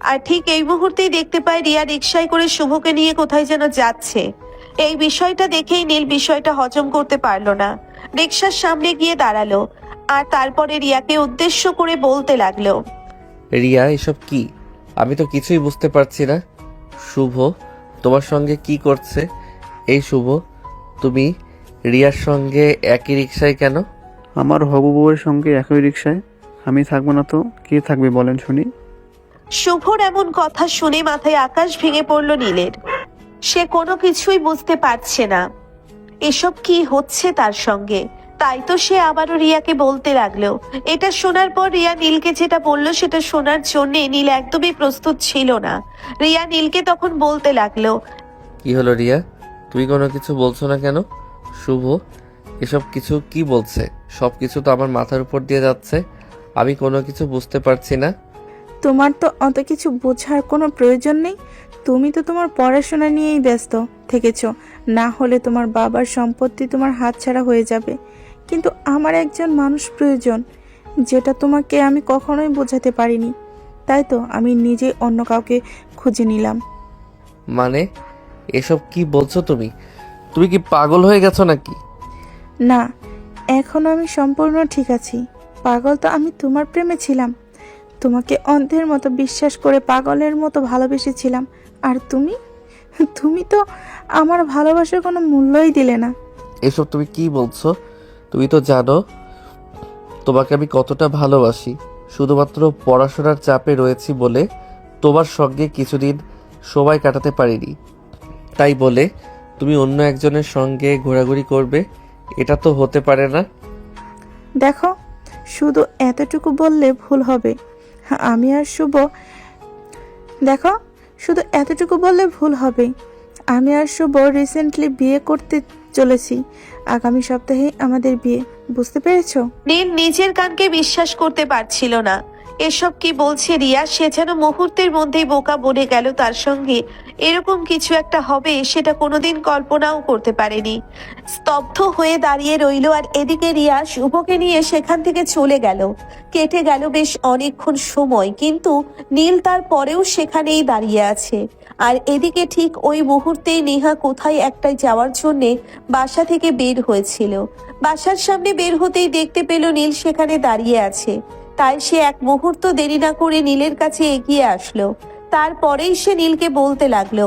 আর ঠিক এই মুহূর্তেই দেখতে পায় রিয়া রিকশায় করে শুভকে নিয়ে কোথায় যেন যাচ্ছে। এই বিষয়টা দেখেই নীল বিষয়টা হজম করতে পারলো না। রিকশার সামনে গিয়ে দাঁড়ালো আর তারপরে রিয়াকে উদ্দেশ্য করে বলতে লাগলো, রিয়া এসব কি? আমি তো কিছুই বুঝতে পারছি না। শুভ তোমার সঙ্গে কি করছে? এই শুভ, তুমি রিয়ার সঙ্গে একই রিকশায় কেন? আমার হবু বউয়ের সঙ্গে একই রিক্সায় আমি থাকবো না তো কে থাকবে বলেন শুনি? শুভর এমন কথা শুনে মাথায় আকাশ ভেঙে পড়ল নীলের। সে কোনো কিছুই বুঝতে পারছে না এসব কি হচ্ছে তার সঙ্গে। তাই তো সে আবারও রিয়াকে বলতে লাগলো। এটা শোনার পর রিয়া নীলকে যেটা বললো সেটা শোনার জন্য নীল একদমই প্রস্তুত ছিল না। রিয়া নীলকে তখন বলতে লাগলো, কি হলো রিয়া, তুমি কোনো কিছু বলছো না কেন? শুভ এসব কিছু কি বলছে? সব কিছু তো আমার মাথার উপর দিয়ে যাচ্ছে, আমি কোনো কিছু বুঝতে পারছি না। তোমার তো অত কিছু বোঝার কোনো প্রয়োজন নেই। তুমি তো তোমার পড়াশোনা নিয়েই ব্যস্ত থেকেছো। না হলে তোমার বাবার সম্পত্তি তোমার হাতছাড়া হয়ে যাবে। কিন্তু আমার একজন মানুষ প্রয়োজন, যেটা তোমাকে আমি কখনোই বোঝাতে পারিনি। তাই তো আমি নিজে অন্য কাউকে খুঁজে নিলাম। মানে এসব কি বলছো তুমি? তুমি কি পাগল হয়ে গেছো নাকি? না, এখন আমি সম্পূর্ণ ঠিক আছি। পাগল তো আমি তোমার প্রেমে ছিলাম। তোমাকে অন্ধের মতো বিশ্বাস করে পাগলের মতো ভালোবেসেছিলাম। আর তুমি তো আমার ভালোবাসার কোনো মূল্যই দিলে না। এসব তুমি কি বলছো? তুমি তো জানো তোমাকে আমি কতটা ভালোবাসি। শুধুমাত্র পড়াশোনার চাপে রয়েছি বলে তোমার সঙ্গে কিছুদিন সময় কাটাতে পারিনি, তাই বলে তুমি অন্য একজনের সঙ্গে ঘোরাঘুরি করবে? এটা তো হতে পারে না। দেখো, শুধু এতটুকু বললে ভুল হবে। আমি আর শুভ রিসেন্টলি বিয়ে করতে চলেছি। আগামী সপ্তাহে আমাদের বিয়ে, বুঝতে পেরেছো? নীল নিজের কানকে বিশ্বাস করতে পারছিল না। এসব কি বলছে রিয়া? সে যেন মুহূর্তের মধ্যেই বোকা বনে গেল। তার সঙ্গে এরকম কিছু একটা হবে সেটা কোনোদিন কল্পনাও করতে পারেনি। স্তব্ধ হয়ে দাঁড়িয়ে রইল। আর এদিকে রিয়া শুভকে নিয়ে সেখান থেকে চলে গেল। কেটে গেল বেশ অনেকক্ষণ সময়, কিন্তু নীল তার পরেও সেখানেই দাঁড়িয়ে আছে। আর এদিকে ঠিক ওই মুহূর্তেই নেহা কোথায় একটাই যাওয়ার জন্যে বাসা থেকে বের হয়েছিল। বাসার সামনে বের হতেই দেখতে পেল নীল সেখানে দাঁড়িয়ে আছে। তাই সে এক মুহূর্ত দেরি না করে নীলের কাছে এগিয়ে আসলো। তারপরেই সে নীলকে বলতে লাগলো,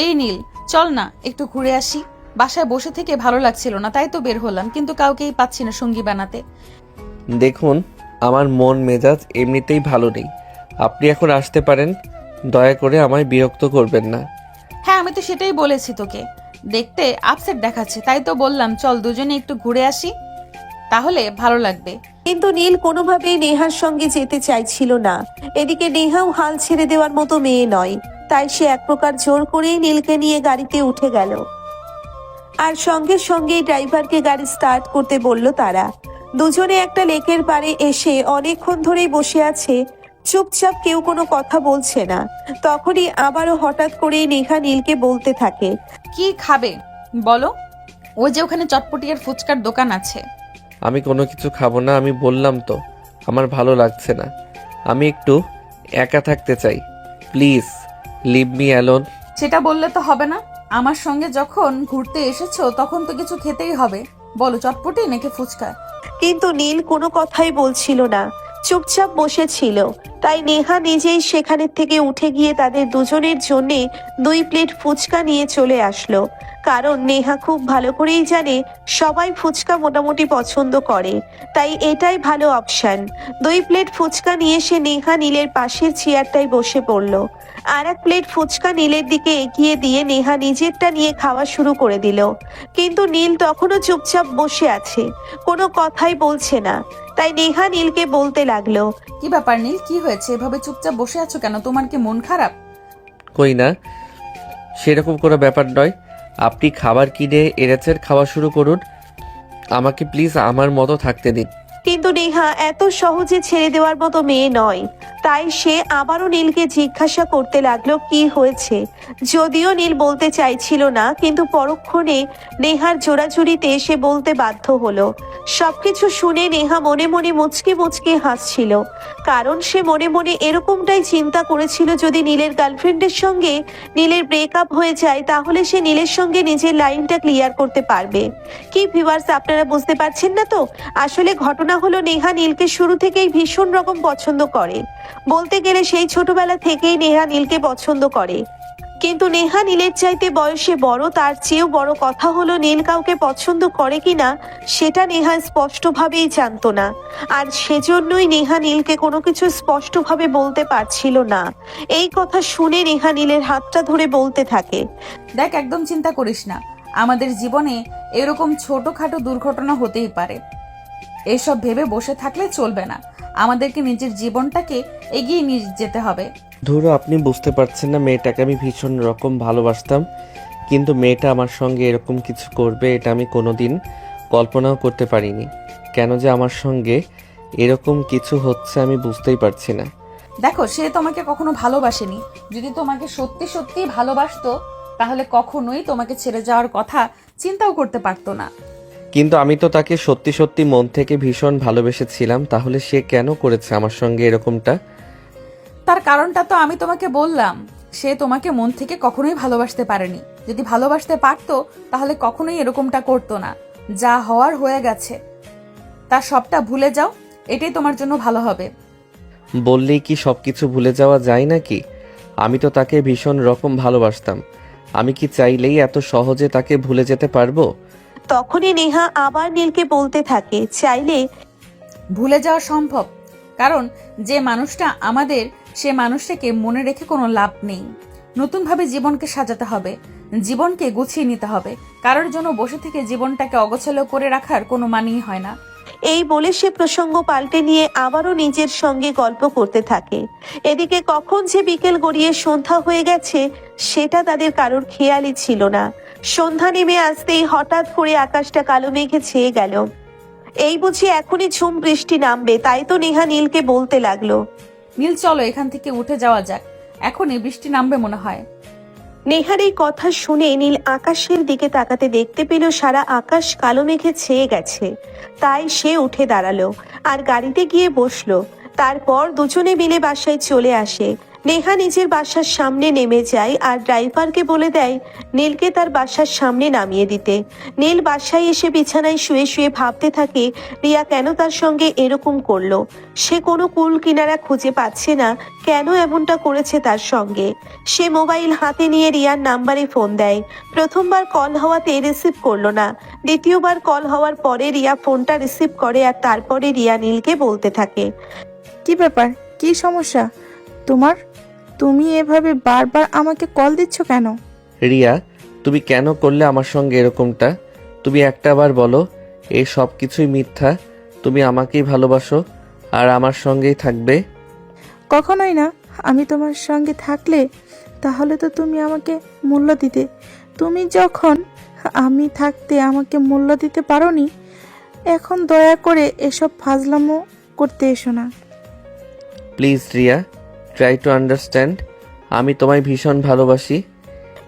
এই নীল, চল না একটু ঘুরে আসি। বাসায় বসে থেকে ভালো লাগছিল না, তাই তো বের হলাম, কিন্তু কাউকেই পাচ্ছি না সঙ্গী বানাতে। দেখুন, আমার মন মেজাজ এমনিতেই ভালো নেই। আপনি এখন আসতে পারেন, দয়া করে আমায় বিরক্ত করবেন না। হ্যাঁ, আমি তো সেটাই বলেছি তোকে। দেখতে আপসেট দেখাচ্ছে, তাই তো বললাম চল দুজনে একটু ঘুরে আসি, তাহলে ভালো লাগবে। কিন্তু নীল কোনোভাবেই নেহার সঙ্গে যেতে চাইছিল না। এদিকে নেহাও হাল ছেড়ে দেওয়ার মতো মেয়ে নয়। তাই সে এক প্রকার জোর করেই নীলকে নিয়ে গাড়িতে উঠে গেল। আর সঙ্গে সঙ্গে ড্রাইভারকে গাড়ি স্টার্ট করতে বলল তারা। দুজনে একটা লেকের পাড়ে এসে অনেকক্ষণ ধরেই বসে আছে, চুপচাপ, কেউ কোনো কথা বলছে না। তখনই আবারও হঠাৎ করেই নেহা নীলকে বলতে থাকে, কি খাবে বলো? ওই যে ওখানে চটপটি আর ফুচকার দোকান আছে। আমি কোনো কিছু খাবো না, আমি বললাম তো আমার ভালো লাগছে না, আমি একটু একা থাকতে চাই, প্লিজ লিভ মি অ্যালোন। সেটা বললে তো হবে না, আমার সঙ্গে যখন ঘুরতে এসেছো তখন তো কিছু খেতেই হবে। বলো চটপটি নাকি ফুচকা? কিন্তু নীল কোনো কথাই বলছিল না, চুপচাপ বসেছিল। তাই নেহা নিজেই সেখানের থেকে উঠে গিয়ে তাদের দুজনের জন্যে 2 প্লেট ফুচকা নিয়ে চলে আসলো। কারণ নেহা খুব ভালো করেই জানে সবাই ফুচকা মোটামুটি পছন্দ করে, তাই এটাই ভালো অপশন। 2 প্লেট ফুচকা নিয়ে সে নেহা নীলের পাশের চেয়ারটায় বসে পড়ল। আর 1 প্লেট ফুচকা নীলের দিকে এগিয়ে দিয়ে নেহা নিজেরটা নিয়ে খাওয়া শুরু করে দিল। কিন্তু নীল তখনও চুপচাপ বসে আছে, কোনো কথাই বলছে না। তাই নেহা নীলকে বলতে লাগলো, কি ব্যাপার নীল, কি হয়েছে? এভাবে চুপচাপ বসে আছো কেন? তোমার কি মন খারাপ? কই না, সেরকম কোনো ব্যাপার নয়, আপনি খাবার কিনে এনেছেন, খাওয়া শুরু করুন, আমাকে প্লিজ আমার মতো থাকতে দিন। কিন্তু নেহা এত সহজে ছেড়ে দেওয়ার মতো মেয়ে নয়। তাই সে আবারও নীলকে জিজ্ঞাসা করতে লাগলো কি হয়েছে। যদিও নীল বলতে চাইছিল না, কিন্তু পরক্ষণে নেহার জোরাজুরিতে সে বলতে বাধ্য হলো। সবকিছু শুনে নেহা মনে মনে মুচকি মুচকি হাসছিল, কারণ সে মনে মনে এরকমটাই চিন্তা করেছিল, যদি নীলের গার্লফ্রেন্ডের সঙ্গে নীলের ব্রেকআপ হয়ে যায় তাহলে সে নীলের সঙ্গে নিজের লাইনটা ক্লিয়ার করতে পারবে। কি ভিউয়ার্স, আপনারা বুঝতে পারছেন না তো? আসলে ঘটনা হলো নেহা নীলকে শুরু থেকেই ভীষণ রকম পছন্দ করে। বলতে গেলে সেই ছোটবেলা থেকেই নেহা নীলকে পছন্দ করে। কিন্তু নেহা নীলের চাইতে বয়সে বড়, তার চেয়েও বড় কথা হলো নীল কাউকে পছন্দ করে কিনা সেটা নেহা স্পষ্টভাবেই জানতো না। আর সেজন্যই নেহা নীলকে কোনো কিছু স্পষ্টভাবে বলতে পারছিল না। এই কথা শুনে নেহা নীলের হাতটা ধরে বলতে থাকে, দেখ, একদম চিন্তা করিস না, আমাদের জীবনে এরকম ছোটখাটো দুর্ঘটনা হতেই পারে। এসব ভেবে বসে থাকলে চলবে না, আমাদেরকে নিজের জীবনটাকে এগিয়ে নিয়ে যেতে হবে। ধরো আপনি বুঝতে পারছেন না, মেয়েটাকে আমি ভীষণ রকম ভালোবাসতাম, কিন্তু মেয়েটা আমার সঙ্গে এরকম কিছু করবে এটা আমি কোনোদিন কল্পনাও করতে পারিনি। কেন যে আমার সঙ্গে এরকম কিছু হচ্ছে আমি বুঝতেই পারছি না। দেখো, সে তোমাকে কখনো ভালোবাসেনি। যদি তোমাকে সত্যি সত্যি ভালোবাসতো তাহলে কখনোই তোমাকে ছেড়ে যাওয়ার কথা চিন্তাও করতে পারতো না। কিন্তু আমি তো তাকে সত্যি সত্যি মন থেকে ভীষণ ভালোবেসেছিলাম, তাহলে সে কেন করেছে আমার সঙ্গে এরকমটা? তার কারণটা তো আমি তোমাকে বললাম। সে তোমাকে মন থেকে কখনোই ভালোবাসতে পারেনি। যদি ভালোবাসতে পারতো তাহলে কখনোই এরকমটা করতো না। যা হওয়ার হয়ে গেছে, তার সবটা ভুলে যাও, এটাই তোমার জন্য ভালো হবে। বললেই কি সব কিছু ভুলে যাওয়া যায় নাকি? আমি তো তাকে ভীষণ রকম ভালোবাসতাম, আমি কি চাইলেই এত সহজে তাকে ভুলে যেতে পারবো? তখনই নেহা আবার নীলকে বলতে থাকে, চাইলে ভুলে যাওয়া সম্ভব, কারণ যে মানুষটা আমাদের, সে মানুষটাকে মনে রেখে কোনো লাভ নেই। নতুনভাবে জীবনকে সাজাতে হবে, জীবনকে গুছিয়ে নিতে হবে। কারোর জন্য বসে থেকে জীবনটাকে অগোছালো করে রাখার কোনো মানেই হয় না। এই বলে সে প্রসঙ্গ পাল্টে নিয়ে আবারও নিজের সঙ্গে গল্প করতে থাকে। এদিকে কখন যে বিকেল গড়িয়ে সন্ধ্যা হয়ে গেছে সেটা তাদের কারোর খেয়ালই ছিল না। সন্ধ্যা নেমে আসতেই হঠাৎ করে আকাশটা কালো মেঘে ছেয়ে গেল। এই বুঝি এখনই ঝুম বৃষ্টি নামবে, তাই তো নেহা নীলকে বলতে লাগলো, নীল, চলো এখান থেকে উঠে যাওয়া যাক, এখনই বৃষ্টি নামবে মনে হয়। নেহার এই কথা শুনে নীল আকাশের দিকে তাকাতে দেখতে পেল সারা আকাশ কালো মেঘে ছেয়ে গেছে। তাই সে উঠে দাঁড়ালো আর গাড়িতে গিয়ে বসলো। তারপর দুজনে মিলে বাসায় চলে আসে। নেহা নিজের বাসার সামনে নেমে যায় আর ড্রাইভারকে বলে দেয় নীলকে তার বাসার সামনে নামিয়ে দিতে। নীল বাসায় এসে বিছানায় শুয়ে শুয়ে ভাবতে থাকে রিয়া কেন তার সঙ্গে এরকম করলো। সে কোনো কুল কিনারা খুঁজে পাচ্ছে না, কেন এমনটা করেছে তার সঙ্গে। সে মোবাইল হাতে নিয়ে রিয়ার নাম্বারে ফোন দেয়। প্রথমবার কল হওয়াতে রিসিভ করলো না, দ্বিতীয়বার কল হওয়ার পরে রিয়া ফোনটা রিসিভ করে আর তারপরে রিয়া নীলকে বলতে থাকে, কি ব্যাপার, কি সমস্যা তোমার? তুমি এভাবে বারবার আমাকে কল দিচ্ছ কেন? রিয়া, তুমি কেন করলে আমার সঙ্গে এরকমটা? তুমি একটাবার বলো এই সব কিছুই মিথ্যা, তুমি আমাকেই ভালোবাসো আর আমার সঙ্গেই থাকবে? কখনোই না। আমি তোমার সঙ্গে থাকলে তাহলে তো তুমি আমাকে মূল্য দিতে। তুমি যখন আমি থাকতে আমাকে মূল্য দিতে পারোনি। এখন দয়া করে এসব ফাজলামো করতে এসো না। Please Riya, try to understand. আমি তোমায় ভীষণ ভালোবাসি।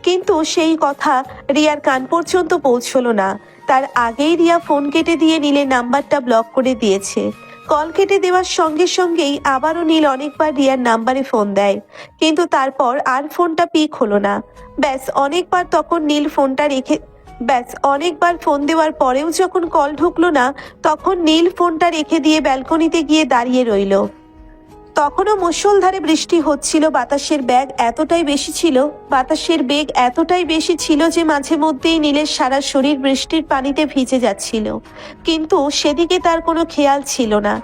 কিন্তু সেই কথা রিয়ার কান পর্যন্ত পৌঁছলো না। তার আগেই রিয়া ফোন কেটে দিয়ে নীলের নাম্বারটা ব্লক করে দিয়েছে। কল কেটে দেওয়ার সঙ্গে সঙ্গেই আবারও নীল অনেকবার রিয়ার নাম্বারে ফোন দেয়, কিন্তু তারপর আর ফোনটা পিক হলো না। অনেকবার ফোন দেওয়ার পরেও যখন কল ঢুকলো না, তখন নীল ফোনটা রেখে দিয়ে ব্যালকনিতে গিয়ে দাঁড়িয়ে রইল। তখনও মুষলধারে বৃষ্টি হচ্ছিল। বাতাসের বেগ এতটাই বেশি ছিল যে মাঝে মধ্যেই নীলের সারা শরীর বৃষ্টির পানিতে ভিজে যাচ্ছিল, কিন্তু সেদিকে তার কোনো খেয়াল ছিল না।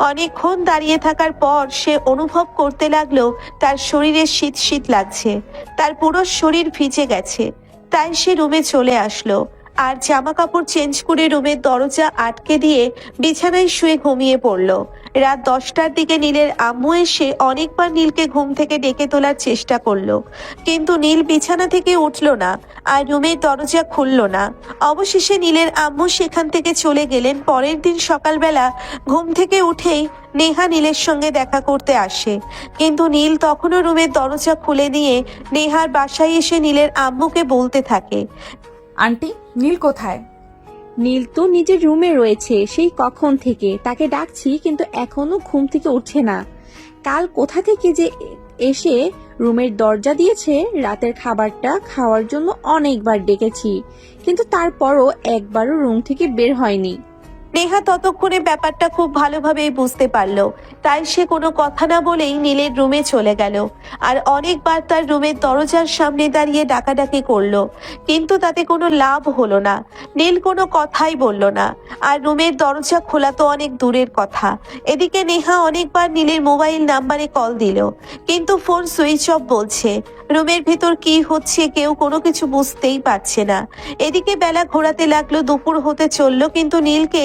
অনেকক্ষণ দাঁড়িয়ে থাকার পর সে অনুভব করতে লাগলো তার শরীরে শীত শীত লাগছে, তার পুরো শরীর ভিজে গেছে। তাই সে রুমে চলে আসলো আর জামা কাপড় চেঞ্জ করে রুমের দরজা আটকে দিয়ে বিছানায় শুয়ে ঘুমিয়ে পড়ল। রাত 10টার দিকে নীলের আম্মু এসে অনেকবার নীলকে ঘুম থেকে ডেকে তোলার চেষ্টা করলো, কিন্তু নীল বিছানা থেকে উঠল না আর রুমের দরজা খুলল না। অবশেষে নীলের আম্মু সেখান থেকে চলে গেলেন। পরের দিন সকালবেলা ঘুম থেকে উঠেই নেহা নীলের সঙ্গে দেখা করতে আসে, কিন্তু নীল তখনও রুমের দরজা খুলে দিয়ে নেহার বাসায় এসে নীলের আম্মুকে বলতে থাকে, আন্টি, নীল কোথায়? নীল তো নিজের রুমে রয়েছে সেই কখন থেকে, তাকে ডাকছি কিন্তু এখনো ঘুম থেকে উঠছে না। কাল কোথা থেকে যে এসে রুমের দরজা দিয়েছে। রাতের খাবারটা খাওয়ার জন্য অনেকবার ডেকেছি, কিন্তু তারপরও একবারও রুম থেকে বের হয়নি। নেহা ততক্ষণে ব্যাপারটা খুব ভালোভাবেই বুঝতে পারলো, তাই সে কোনো কথা না বলেই নীলের রুমে চলে গেল আর অনেকবার তার রুমের দরজার সামনে দাঁড়িয়ে ডাকাডাকি করলো, কিন্তু তাতে কোনো লাভ হলো না। নীল কোনো কথাই বলল না, আর রুমের দরজা খোলা তো অনেক দূরের কথা। এদিকে নেহা অনেকবার নীলের মোবাইল নাম্বারে কল দিল, কিন্তু ফোন সুইচ অফ বলছে। রুমের ভেতর কি হচ্ছে কেউ কোনো কিছু বুঝতেই পারছে না। এদিকে বেলা ঘোরাতে লাগলো, দুপুর হতে চলল, কিন্তু নীলকে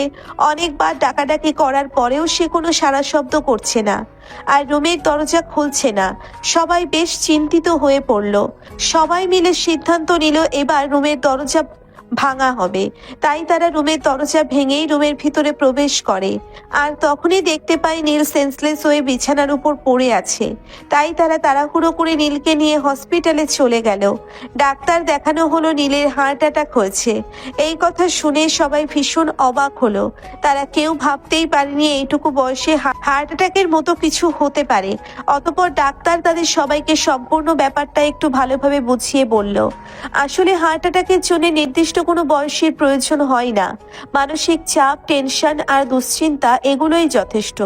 অনেকবার ডাকাডাকি করার পরেও সে কোনো সাড়া শব্দ করছে না আর রুমের দরজা খুলছে না। সবাই বেশ চিন্তিত হয়ে পড়ল। সবাই মিলে সিদ্ধান্ত নিল এবার রুমের দরজা ভাঙা হবে। তাই তারা রুমের দরজা ভেঙেই রুমের ভিতরে প্রবেশ করে, আর তখনই দেখতে পায় নীল সেন্সলেস হয়ে বিছানার উপর পড়ে আছে। তাই তারা তাড়াহুড়ো করে নীলকে নিয়ে হসপিটালে চলে গেল। ডাক্তার দেখানো হলো নীলের হার্ট অ্যাটাক হয়েছে। এই কথা শুনে সবাই ভীষণ অবাক হলো। তারা কেউ ভাবতেই পারেনি এইটুকু বয়সে হার্ট অ্যাটাকের মতো কিছু হতে পারে। অতঃপর ডাক্তার তাদের সবাইকে সম্পূর্ণ ব্যাপারটা একটু ভালোভাবে বুঝিয়ে বলল, আসলে হার্ট অ্যাটাকের জন্য নির্দিষ্ট কোনো বয়সের প্রয়োজন হয় না। মানসিক চাপ, টেনশন আর দুশ্চিন্তা এগুলোই যথেষ্ট।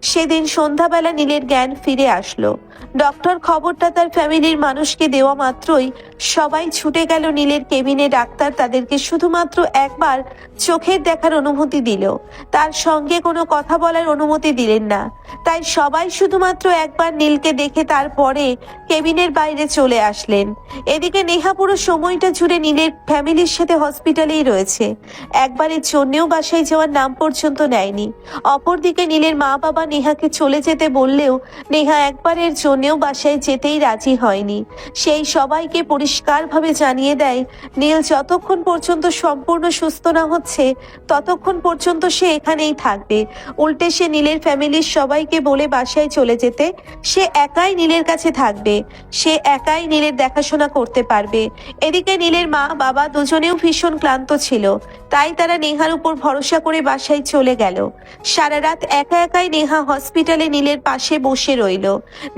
সেদিন সন্ধ্যাবেলা নীলের জ্ঞান ফিরে আসলো। ডক্টর খবরটা তার ফ্যামিলির মানুষকে দেওয়া মাত্রই সবাই ছুটে গেল নীলের কেবিনে। ডাক্তার তাদেরকে শুধুমাত্র একবার চোখের দেখার অনুমতি দিল, তার সঙ্গে কোনো কথা বলার অনুমতি দিলেন না। তাই সবাই শুধুমাত্র একবার নীলকে দেখে তারপরে কেবিনের বাইরে চলে আসলেন। এদিকে নেহা পুরো সময়টা জুড়ে নীলের ফ্যামিলির সাথে হসপিটালেই রয়েছে, একবারের জন্যেও বাসায় যাওয়ার নাম পর্যন্ত নেয়নি। অপরদিকে নীলের মা বাবা নেহাকে চলে যেতে বললেও নেহা একবারের জন্যেও বাসায় যেতেই রাজি হয়নি। সেই সবাইকে পরিষ্কারভাবে জানিয়ে দেয় নীল যতক্ষণ পর্যন্ত সম্পূর্ণ সুস্থ না হচ্ছে ততক্ষণ পর্যন্ত সে এখানেই থাকবে। উল্টে সে নীলের ফ্যামিলির সবাইকে বলে বাসায় চলে যেতে, সে একাই নীলের কাছে থাকবে, সে একাই নীলের দেখাশোনা করতে পারবে। এদিকে নীলের মা বাবা দুজনেও ভীষণ ক্লান্ত ছিল, তাই তারা নেহার উপর ভরসা করে বাসায় চলে গেল। সারা রাত একা একাই নেহা হসপিটালে নীলের পাশে বসে রইল।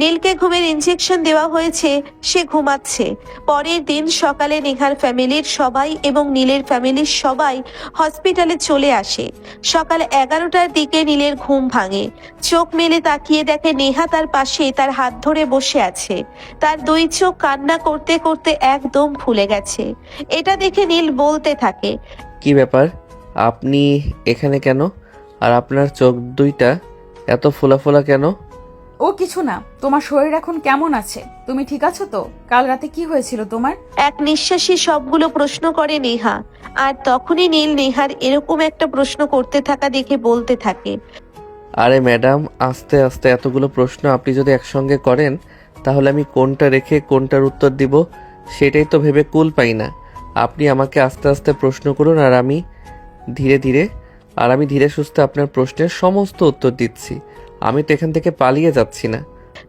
নীলকে ঘুমের ইনজেকশন দেওয়া হয়েছে, সে ঘুমাচ্ছে। পরের দিন সকালে নেহার ফ্যামিলির সবাই এবং নীলের ফ্যামিলির সবাই হসপিটালে চলে আসে। সকাল 11টার দিকে নীলের ঘুম ভাঙে। চোখ মেলে তাকিয়ে দেখে নেহা তার পাশে তার হাত ধরে বসে আছে। তার দুই চোখ কান্না করতে করতে একদম ফুলে গেছে। এটা দেখে নীল বলতে থাকে, কি ব্যাপার, আপনি এখানে কেন? আর আপনার চোখ দুইটা এত ফোলা ফোলা কেন? ও কিছু না। তোমার শরীর এখন কেমন আছে? তুমি ঠিক আছো তো? কাল রাতে কি হয়েছিল তোমার? এক নিঃশ্বাসে সবগুলো প্রশ্ন করে নেহা। আর তখনই নীল নেহার এরকম একটা প্রশ্ন করতে থাকা দেখে বলতে থাকে, আরে ম্যাডাম, আস্তে আস্তে এতগুলো প্রশ্ন আপনি যদি একসঙ্গে করেন তাহলে আমি কোনটা রেখে কোনটার উত্তর দিব সেটাই তো ভেবে কুল পাই না। আপনি আমাকে আস্তে আস্তে প্রশ্ন করুন আর আমি ধীরে সুস্থে আপনার প্রশ্নের সমস্ত উত্তর দিচ্ছি। আমি তো এখান থেকে পালিয়ে যাচ্ছি না।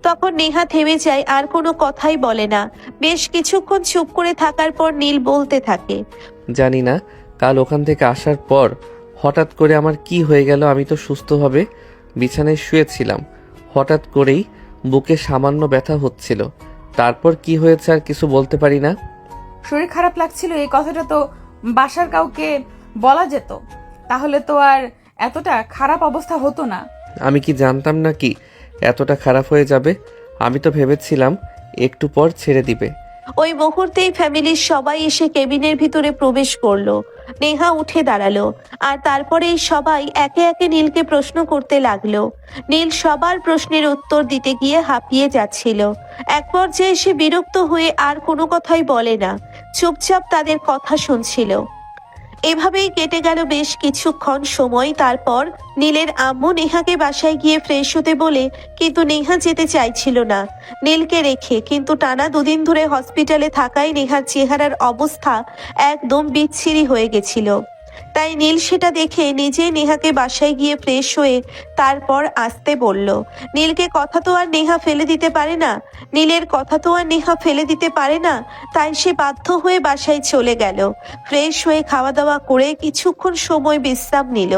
তখন নেহা থেমে যায়, আর কোনো কথাই বলে না। বেশ কিছুক্ষণ চুপ করে থাকার পর নীল বলতে থাকে। জানি না কাল ওখান থেকে আসার পর হঠাৎ করে আমার কি হয়ে গেল। আমি তো সুস্থভাবে বিছানায় শুয়েছিলাম, হঠাৎ করেই বুকে সামান্য ব্যথা হচ্ছিল। তারপর কি হয়েছে আর কিছু বলতে পারি না। শরীর খারাপ লাগছিল এই কথাটা তো বাসার কাউকে বলা যেত, তাহলে তো আর এতটা খারাপ অবস্থা হতো না। আমি কি জানতাম না কি এতটা খারাপ হয়ে যাবে? আমি তো ভেবেছিলাম একটু পর ছেড়ে দিবে। ওই মুহূর্তেই ফ্যামিলির সবাই এসে কেবিনের ভিতরে প্রবেশ করলো। নেহা উঠে দাঁড়ালো, আর তারপরেই সবাই একে একে নীলকে প্রশ্ন করতে লাগলো। নীল সবার প্রশ্নের উত্তর দিতে গিয়ে হাঁপিয়ে যাচ্ছিল। এক পর্যায়ে সে বিরক্ত হয়ে আর কোনো কথাই বলে না, চুপচাপ তাদের কথা শুনছিল। এভাবেই কেটে গেল বেশ কিছুক্ষণ সময়। তারপর নীলের আম্মু নেহাকে বাসায় গিয়ে ফ্রেশ হতে বলে, কিন্তু নেহা যেতে চাইছিল না নীলকে রেখে। কিন্তু টানা 2 দিন ধরে হসপিটালে থাকায় নেহার চেহারার অবস্থা একদম বিচ্ছিরি হয়ে গেছিল। তাই নীল সেটা দেখে নিজেই নেহাকে বাসায় গিয়ে ফ্রেশ হয়ে তারপর আসতে বলল। নীলকে কথা তো আর নেহা ফেলে দিতে পারে না, নীলের কথা তো আর নেহা ফেলে দিতে পারে না। তাই সে বাধ্য হয়ে বাসায় চলে গেল। ফ্রেশ হয়ে খাওয়া দাওয়া করে কিছুক্ষণ সময় বিশ্রাম নিল,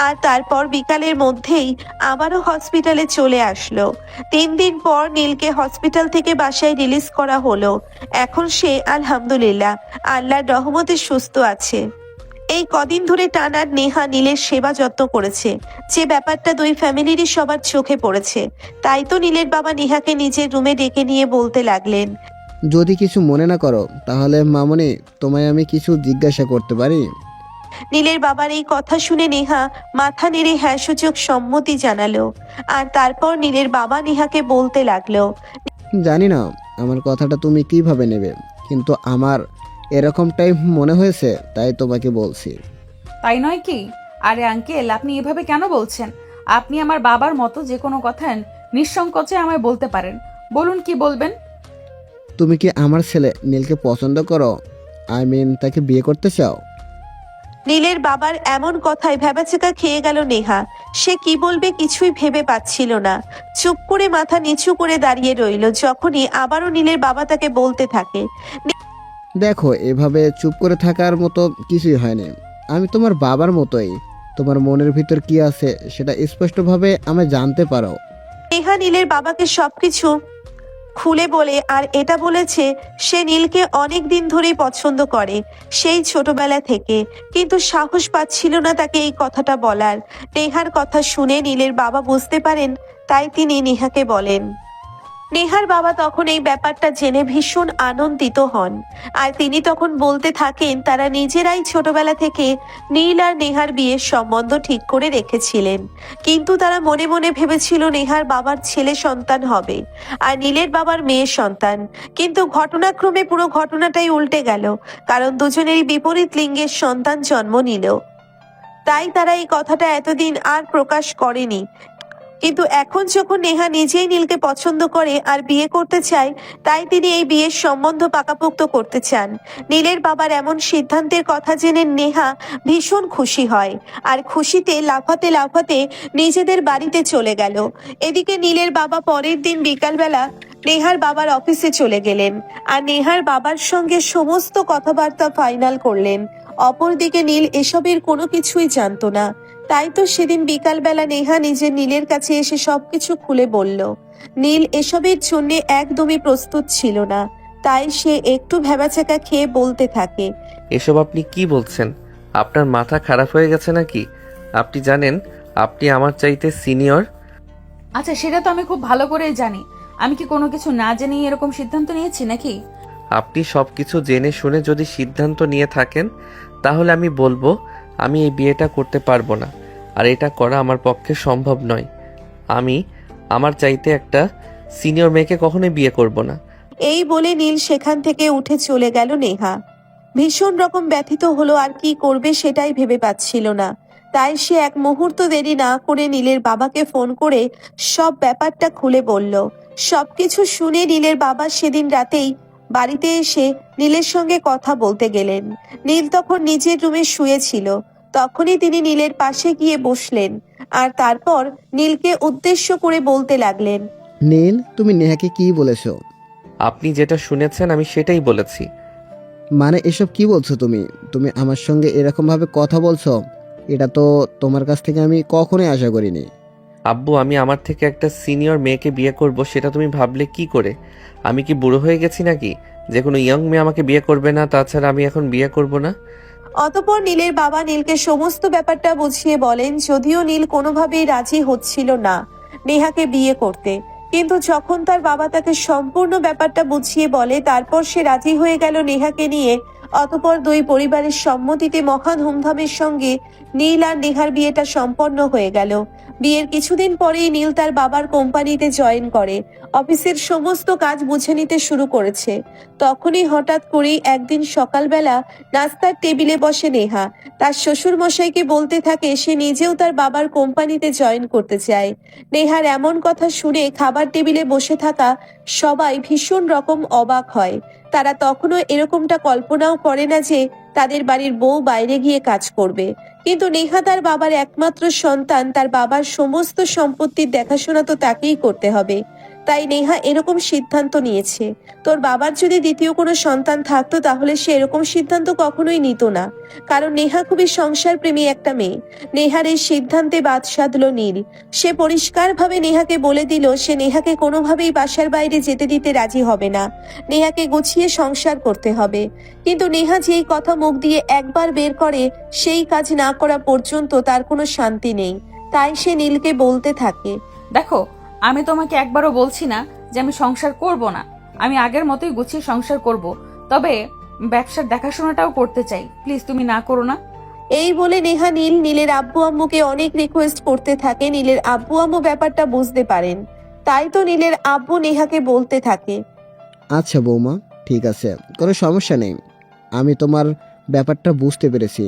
আর তারপর বিকালের মধ্যেই আবারও হসপিটালে চলে আসলো। 3 দিন পর নীলকে হসপিটাল থেকে বাসায় রিলিজ করা হলো। এখন সে আলহামদুলিল্লাহ আল্লাহর রহমতে সুস্থ আছে। এই কদিন ধরে টানা নেহা নীলের সেবা যত্ন করেছে, যে ব্যাপারটা 2 ফ্যামিলিরই সবার চোখে পড়েছে। তাই তো নীলের বাবা নেহাকে নিজের রুমে ডেকে নিয়ে বলতে লাগলেন, যদি কিছু মনে না করো তাহলে মামনি, তোমায় আমি কিছু জিজ্ঞাসা করতে পারি? নীলের বাবার এই কথা শুনে নেহা মাথা নেড়ে হ্যাঁ সূচক সম্মতি জানালো। আর তারপর নীলের বাবা নেহাকে বলতে লাগলো, জানি না আমার কথাটা তুমি কিভাবে নেবে, কিন্তু আমার এরকমটাই মনে হয়েছে, তাই তোমাকে বলছি। তাই নয় কি? আরে আঙ্কেল, আপনি এভাবে কেন বলছেন? আপনি আমার বাবার মতো যে কোনো কথা নিঃসংকোচে আমায় বলতে পারেন। বলুন কি বলবেন। তুমি কি আমার ছেলে নীলকে পছন্দ করো? তাকে বিয়ে করতে চাও? নীলের বাবার এমন কথায় ভ্যাবাচেকা খেয়ে গেল নেহা। সে কি বলবে কিছুই ভেবে পাচ্ছিল না। চুপ করে মাথা নিচু করে দাঁড়িয়ে রইল। যখনই আবারও নীলের বাবা তাকে বলতে থাকে, দেখো, এভাবে চুপ করে থাকার মতো কিছুই হয়নি। আমি তোমার বাবার মতোই। তোমার মনের ভিতর কি আছে সেটা স্পষ্টভাবে আমায় জানতে পারো। নেহা নীলের বাবাকে সবকিছু খুলে বলে, আর এটা বলেছে সে নীলকে অনেক দিন ধরেই পছন্দ করে, সেই ছোটবেলা থেকে। কিন্তু সাহস পাচ্ছিল না তাকে এই কথাটা বলার। নেহার কথা শুনে নীলের বাবা বুঝতে পারেন, তাই তিনি নেহাকে বলেন। নেহার বাবা তখন এই ব্যাপারটা জেনে ভীষণ আনন্দিত হন। আর তিনি তখন বলতে থাকেন তারা নিজেরাই ছোটবেলা থেকে নীল আর নেহার বিয়ের সম্বন্ধ ঠিক করে রেখেছিলেন। কিন্তু তারা মনে মনে ভেবেছিল নেহার বাবার ছেলে সন্তান হবে আর নীলের বাবার মেয়ে সন্তান। কিন্তু ঘটনাক্রমে পুরো ঘটনাটাই উল্টে গেল, কারণ দুজনেরই বিপরীত লিঙ্গের সন্তান জন্ম নিল। তাই তারা এই কথাটা এতদিন আর প্রকাশ করেনি। কিন্তু এখন যখন নেহা নিজেই নীলকে পছন্দ করে আর বিয়ে করতে চায়, তাই তিনি এই বিয়ের সম্বন্ধ পাকাপোক্ত করতে চান। নীলের বাবার এমন সিদ্ধান্তের কথা জেনে নেহা ভীষণ খুশি হয়, আর খুশিতে লাফাতে লাফাতে নিজেদের বাড়িতে চলে গেল। এদিকে নীলের বাবা পরের দিন বিকালবেলা নেহার বাবার অফিসে চলে গেলেন, আর নেহার বাবার সঙ্গে সমস্ত কথাবার্তা ফাইনাল করলেন। অপরদিকে নীল এসবের কোনো কিছুই জানতো না। তাই তো সেদিন বিকালবেলা নেহা নিজের নীলের কাছে এসে সবকিছু খুলে বলল। নীল এসবের জন্য একদমই প্রস্তুত ছিল না, তাই সে একটু ভ্যাবাচাকা খেয়ে বলতে থাকে, এসব আপনি কি বলছেন? আপনার মাথা খারাপ হয়ে গেছে নাকি? আপনি জানেন আপনি আমার চাইতে সিনিয়র। আচ্ছা, সেটা তো আমি খুব ভালো করেই জানি। আমি কি কোনো কিছু না জেনেই এরকম সিদ্ধান্ত নিয়েছি নাকি? আপনি সব কিছু জেনে শুনে যদি সিদ্ধান্ত নিয়ে থাকেন তাহলে আমি বলবো আমি এই বিয়েটা করতে পারবো না, আর এটা করা আমার পক্ষে সম্ভব নয়। আমি আমার চাইতে একটা সিনিয়র মেয়েকে কখনোই বিয়ে করব না। এই বলে নীল সেখান থেকে উঠে চলে গেল। নেহা ভীষণ রকম ব্যথিত হলো, আর কি করবে সেটাই ভেবে পাচ্ছিল না। তাই সে এক মুহূর্ত দেরি না করে নীলের বাবাকে ফোন করে সব ব্যাপারটা খুলে বলল। সবকিছু শুনে নীলের বাবা সেদিন রাতেই বাড়িতে এসে নীলের সঙ্গে কথা বলতে গেলেন। নীল তখন নিজের রুমে শুয়েছিল। তখনই তিনি নীলের পাশে গিয়ে বসলেন আর তারপর নীলকে উদ্দেশ্য করে বলতে লাগলেন। নীল, তুমি নেহাকে কি বলেছো? আপনি যেটা শুনেছেন আমি সেটাই বলেছি। মানে এসব কি বলছো তুমি? তুমি আমার সঙ্গে এরকমভাবে কথা বলছো, এটা তো তোমার কাছ থেকে আমি কখনোই আশা করিনি। আব্বু, আমি আমার থেকে একটা সিনিয়র মেয়েকে বিয়ে করব সেটা তুমি ভাবলে কি করে? আমি কি বুড়ো হয়ে গেছি নাকি যে কোনো ইয়ং মেয়ে আমাকে বিয়ে করবে না? তাছাড়া আমি এখন বিয়ে করব না। অতঃপর নীলের বাবা নীলকে সমস্ত ব্যাপারটা বুঝিয়ে বলেন, যদিও নীল কোনোভাবেই রাজি হচ্ছিল না নেহাকে বিয়ে করতে, কিন্তু যখন তার বাবা তাকে সম্পূর্ণ ব্যাপারটা বুঝিয়ে বলে তারপর সে রাজি হয়ে গেল নেহাকে নিয়ে। অতঃপর দুই পরিবারের সম্মতিতে মহা ধুমধামের সঙ্গে নীল আর নেহার বিয়েটা সম্পন্ন হয়ে গেল। বিয়ের কিছুদিন পরেই নীল তার বাবার কোম্পানিতে জয়েন করে, অফিসের সমস্ত কাজ বুঝে নিতে শুরু করেছে। তখনই হঠাৎ করেই একদিন সকালবেলা নাস্তার টেবিলে বসে নেহা। তার শ্বশুর মশাইকে বলতে থাকে সে নিজেও তার বাবার কোম্পানিতে জয়েন করতে চায়। নেহার এমন কথা শুনে খাবার টেবিলে বসে থাকা সবাই ভীষণ রকম অবাক হয়। তারা তখনও এরকমটা কল্পনাও করে না যে তাদের বাড়ির বউ বাইরে গিয়ে কাজ করবে। কিন্তু নেহা তার বাবার একমাত্র সন্তান, তার বাবার সমস্ত সম্পত্তির দেখাশোনা তো তাকেই করতে হবে। তাই নেহা এরকম সিদ্ধান্ত নিয়েছে। তোর বাবার যদি দ্বিতীয় কোনো সন্তান থাকতো তাহলে সে এরকম সিদ্ধান্ত কখনোই নিত না, কারণ নেহা খুবই সংসার প্রেমী একটা মেয়ে। নেহার এই সিদ্ধান্তে বাদ সাধলো নীল। সে পরিষ্কারভাবে নেহাকে বলে দিল সে নেহাকে কোনোভাবেই বাসার বাইরে যেতে দিতে রাজি হবে না, নেহাকে গুছিয়ে সংসার করতে হবে। কিন্তু নেহা যেই কথা মুখ দিয়ে একবার বের করে সেই কাজ না করা পর্যন্ত তার কোনো শান্তি নেই। তাই সে নীলকে বলতে থাকে, দেখো, আমি তোমাকে একবারও বলছি না যে আমি সংসার করব না। আমি আগের মতোই গুছিয়ে সংসার করব, তবে ব্যবসার দেখাশোনাটাও করতে চাই। প্লিজ তুমি না করো না। এই বলে নেহা নীলের আব্বু আম্মুকে অনেক রিকোয়েস্ট করতে থাকে। নীলের আব্বু আম্মু ব্যাপারটা বুঝতে পারেন, তাই তো নীলের আব্বু নেহাকে বলতে থাকে, আচ্ছা বৌমা, ঠিক আছে, কোনো সমস্যা নেই। আমি তোমার ব্যাপারটা বুঝতে পেরেছি।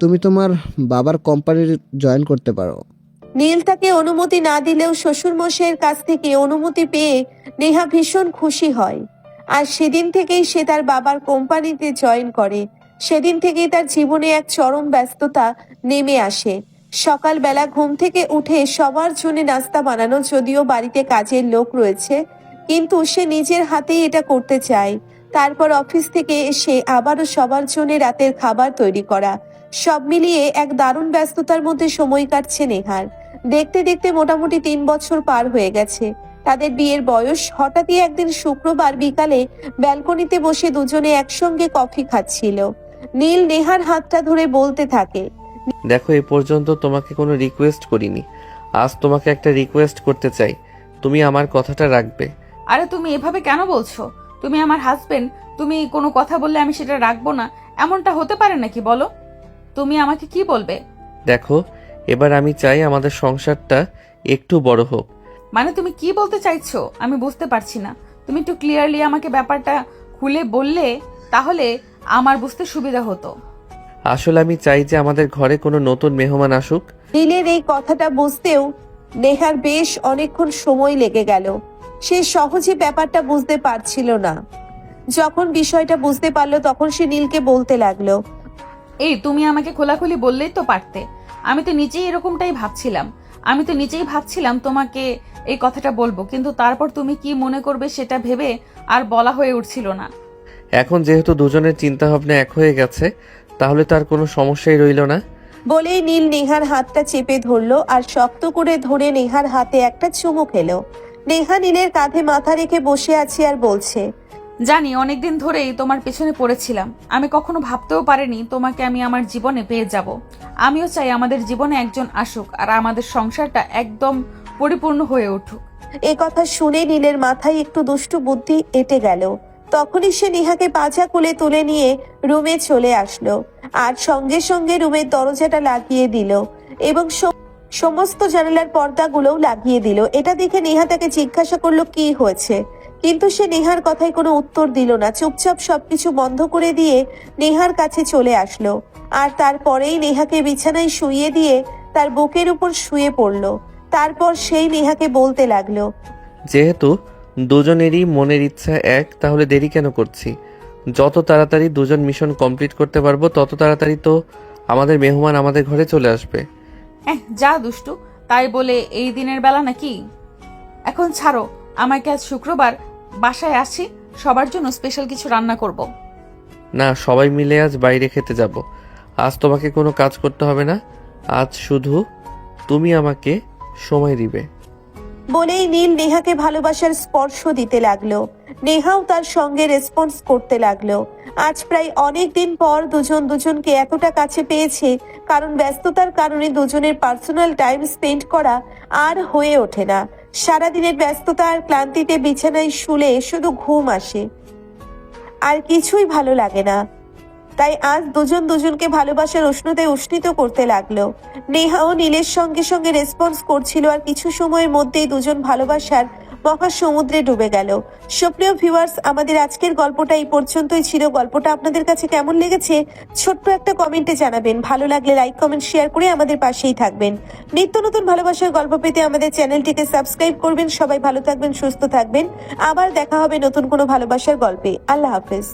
তুমি তোমার বাবার কোম্পানির জয়েন করতে পারো। নীল তাকে অনুমতি না দিলেও শ্বশুর মশাইয়ের কাছ থেকে অনুমতি পেয়ে নেহা ভীষণ খুশি হয়। আর সেদিন থেকেই সে তার বাবার কোম্পানিতে জয়েন করে। সেদিন থেকেই তার জীবনে এক চরম ব্যস্ততা নেমে আসে। সকালবেলা ঘুম থেকে উঠে সবার জন্য নাস্তা বানানো, যদিও বাড়িতে কাজের লোক রয়েছে, কিন্তু সে নিজের হাতেই এটা করতে চায়। তারপর অফিস থেকে এসে আবারও সবার জন্য রাতের খাবার তৈরি করা। সব মিলিয়ে এক দারুণ ব্যস্ততার মধ্যে সময় কাটছে নেহার। দেখতে দেখতে মোটামুটি 3 বছর পার হয়ে গেছে তাদের বিয়ের বয়স। হঠাৎই একদিন শুক্রবার বিকালে ব্যালকনিতে বসে দুজনে একসঙ্গে কফি খাচ্ছিল। নীল নেহার হাতটা ধরে বলতে থাকে, দেখো, এ পর্যন্ত তোমাকে কোনো রিকোয়েস্ট করিনি, আজ তোমাকে একটা রিকোয়েস্ট করতে চাই। তুমি আমার কথাটা রাখবে। আরে তুমি এভাবে কেন বলছো? তুমি আমার হাজবেন্ড, তুমি কোনো কথা বললে আমি সেটা রাখবো না, এমনটা হতে পারে নাকি? বলো, তুমি আমাকে কি বলবে? দেখো, এবার আমি চাই আমাদের সংসারটা একটু বড় হোক। মানে তুমি কি বলতে চাইছো আমি বুঝতে পারছি না। তুমি একটু ক্লিয়ারলি আমাকে ব্যাপারটা খুলে বললে তাহলে আমার বুঝতে সুবিধা হতো। আসলে আমি চাই যে আমাদের ঘরে কোনো নতুন মেহমান আসুক। নীলের এই কথাটা বুঝতেও নেহার বেশ অনেকক্ষণ সময় লেগে গেল। সে সহজে ব্যাপারটা বুঝতে পারছিল না। যখন বিষয়টা বুঝতে পারলো তখন সে নীলকে বলতে লাগলো, এই তুমি আমাকে খোলাখুলি বললেই তো পারতে। আমি তো নিজেই এরকমটাই ভাবছিলাম। আমি তো নিজেই ভাবছিলাম তোমাকে এই কথাটা বলবো, কিন্তু তারপর তুমি কি মনে করবে সেটা ভেবে আর বলা হয়ে উঠছিল না। এখন যেহেতু দুজনের চিন্তা ভাবনা এক হয়ে গেছে, তাহলে তার কোনো সমস্যাই রইল না। বলেই নীল নেহার হাতটা চেপে ধরলো আর শক্ত করে ধরে নেহার হাতে একটা চুমু খেলো। নেহা নীলের কাঁধে মাথা রেখে বসে আছে আর বলছে, জানি অনেকদিন ধরেই তোমার পেছনে পড়েছিলাম। আমি কখনো ভাবতেও পারিনি তোমাকে আমি আমার জীবনে পেয়ে যাব। আমিও চাই আমাদের জীবনে একজন আসুক আর আমাদের সংসারটা একদম পরিপূর্ণ হয়ে উঠুক। এ কথা শুনে নীলের মাথায় একটু দুষ্টু বুদ্ধি এঁটে গেল। তখনই সে নেহাকে পাজা কোলে তুলে নিয়ে রুমে চলে আসলো আর সঙ্গে সঙ্গে রুমের দরজাটা লাগিয়ে দিল এবং সমস্ত জানালার পর্দাগুলোও লাগিয়ে দিল। এটা দেখে নেহা তাকে জিজ্ঞাসা করলো কি হয়েছে, কিন্তু সে নেহার কথায় কোনো উত্তর দিল না। চুপচাপ সবকিছু বন্ধ করে দিয়ে নেহার কাছে চলে আসলো আর তারপরেই নেহাকে বিছানায় শুইয়ে দিয়ে তার বুকের উপর শুয়ে পড়লো। তারপর সেই নেহাকে বলতে লাগলো, যেহেতু দুজনেরই মনের ইচ্ছা এক, তাহলে দেরি কেন করছি? যত তাড়াতাড়ি দুজন মিশন কমপ্লিট করতে পারবো তত তাড়াতাড়ি তো আমাদের মেহমান আমাদের ঘরে চলে আসবে। যা দুষ্টু, তাই বলে এই দিনের বেলা নাকি? এখন ছাড়ো আমাকে, আজ শুক্রবার, বাসায় আসছি, সবার জন্য স্পেশাল কিছু রান্না করব। না, সবাই মিলে আজ বাইরে খেতে যাব। আজ তোমাকে কোনো কাজ করতে হবে না, আজ শুধু তুমি আমাকে সময় দিবে। বলেই নীল নেহাকে ভালোবাসার স্পর্শ দিতে লাগলো। নেহাও তার সঙ্গে রেসপন্স করতে লাগলো। আজ প্রায় অনেক দিন পর দুজন দুজনকে এতটা কাছে পেয়েছে, কারণ ব্যস্ততার কারণে দুজনের পার্সোনাল টাইম স্পেন্ড করা আর হয়ে ওঠে না। সারাদিনের ব্যস্ততা আর ক্লান্তিতে বিছানায় শুলে শুধু ঘুম আসে, আর কিছুই ভালো লাগে না। তাই আজ দুজন দুজনকে ভালোবাসার উষ্ণতায় উষ্ণিত করতে লাগলো। নেহাও নীলের সঙ্গে সঙ্গে রেসপন্স করছিল, আর কিছু সময়ের মধ্যেই দুজন ভালোবাসার মহাসমুদ্রে ডুবে গেল। সুপ্রিয় ভিউয়ার্স, আমাদের আজকের গল্পটা এই পর্যন্তই ছিল। গল্পটা আপনাদের কাছে কেমন লেগেছে ছোট্ট একটা কমেন্টে জানাবেন। ভালো লাগলে লাইক, কমেন্ট, শেয়ার করে আমাদের পাশেই থাকবেন। নিত্য নতুন ভালোবাসার গল্প পেতে আমাদের চ্যানেলটিকে সাবস্ক্রাইব করবেন। সবাই ভালো থাকবেন, সুস্থ থাকবেন। আবার দেখা হবে নতুন কোনো ভালোবাসার গল্পে। আল্লাহ হাফেজ।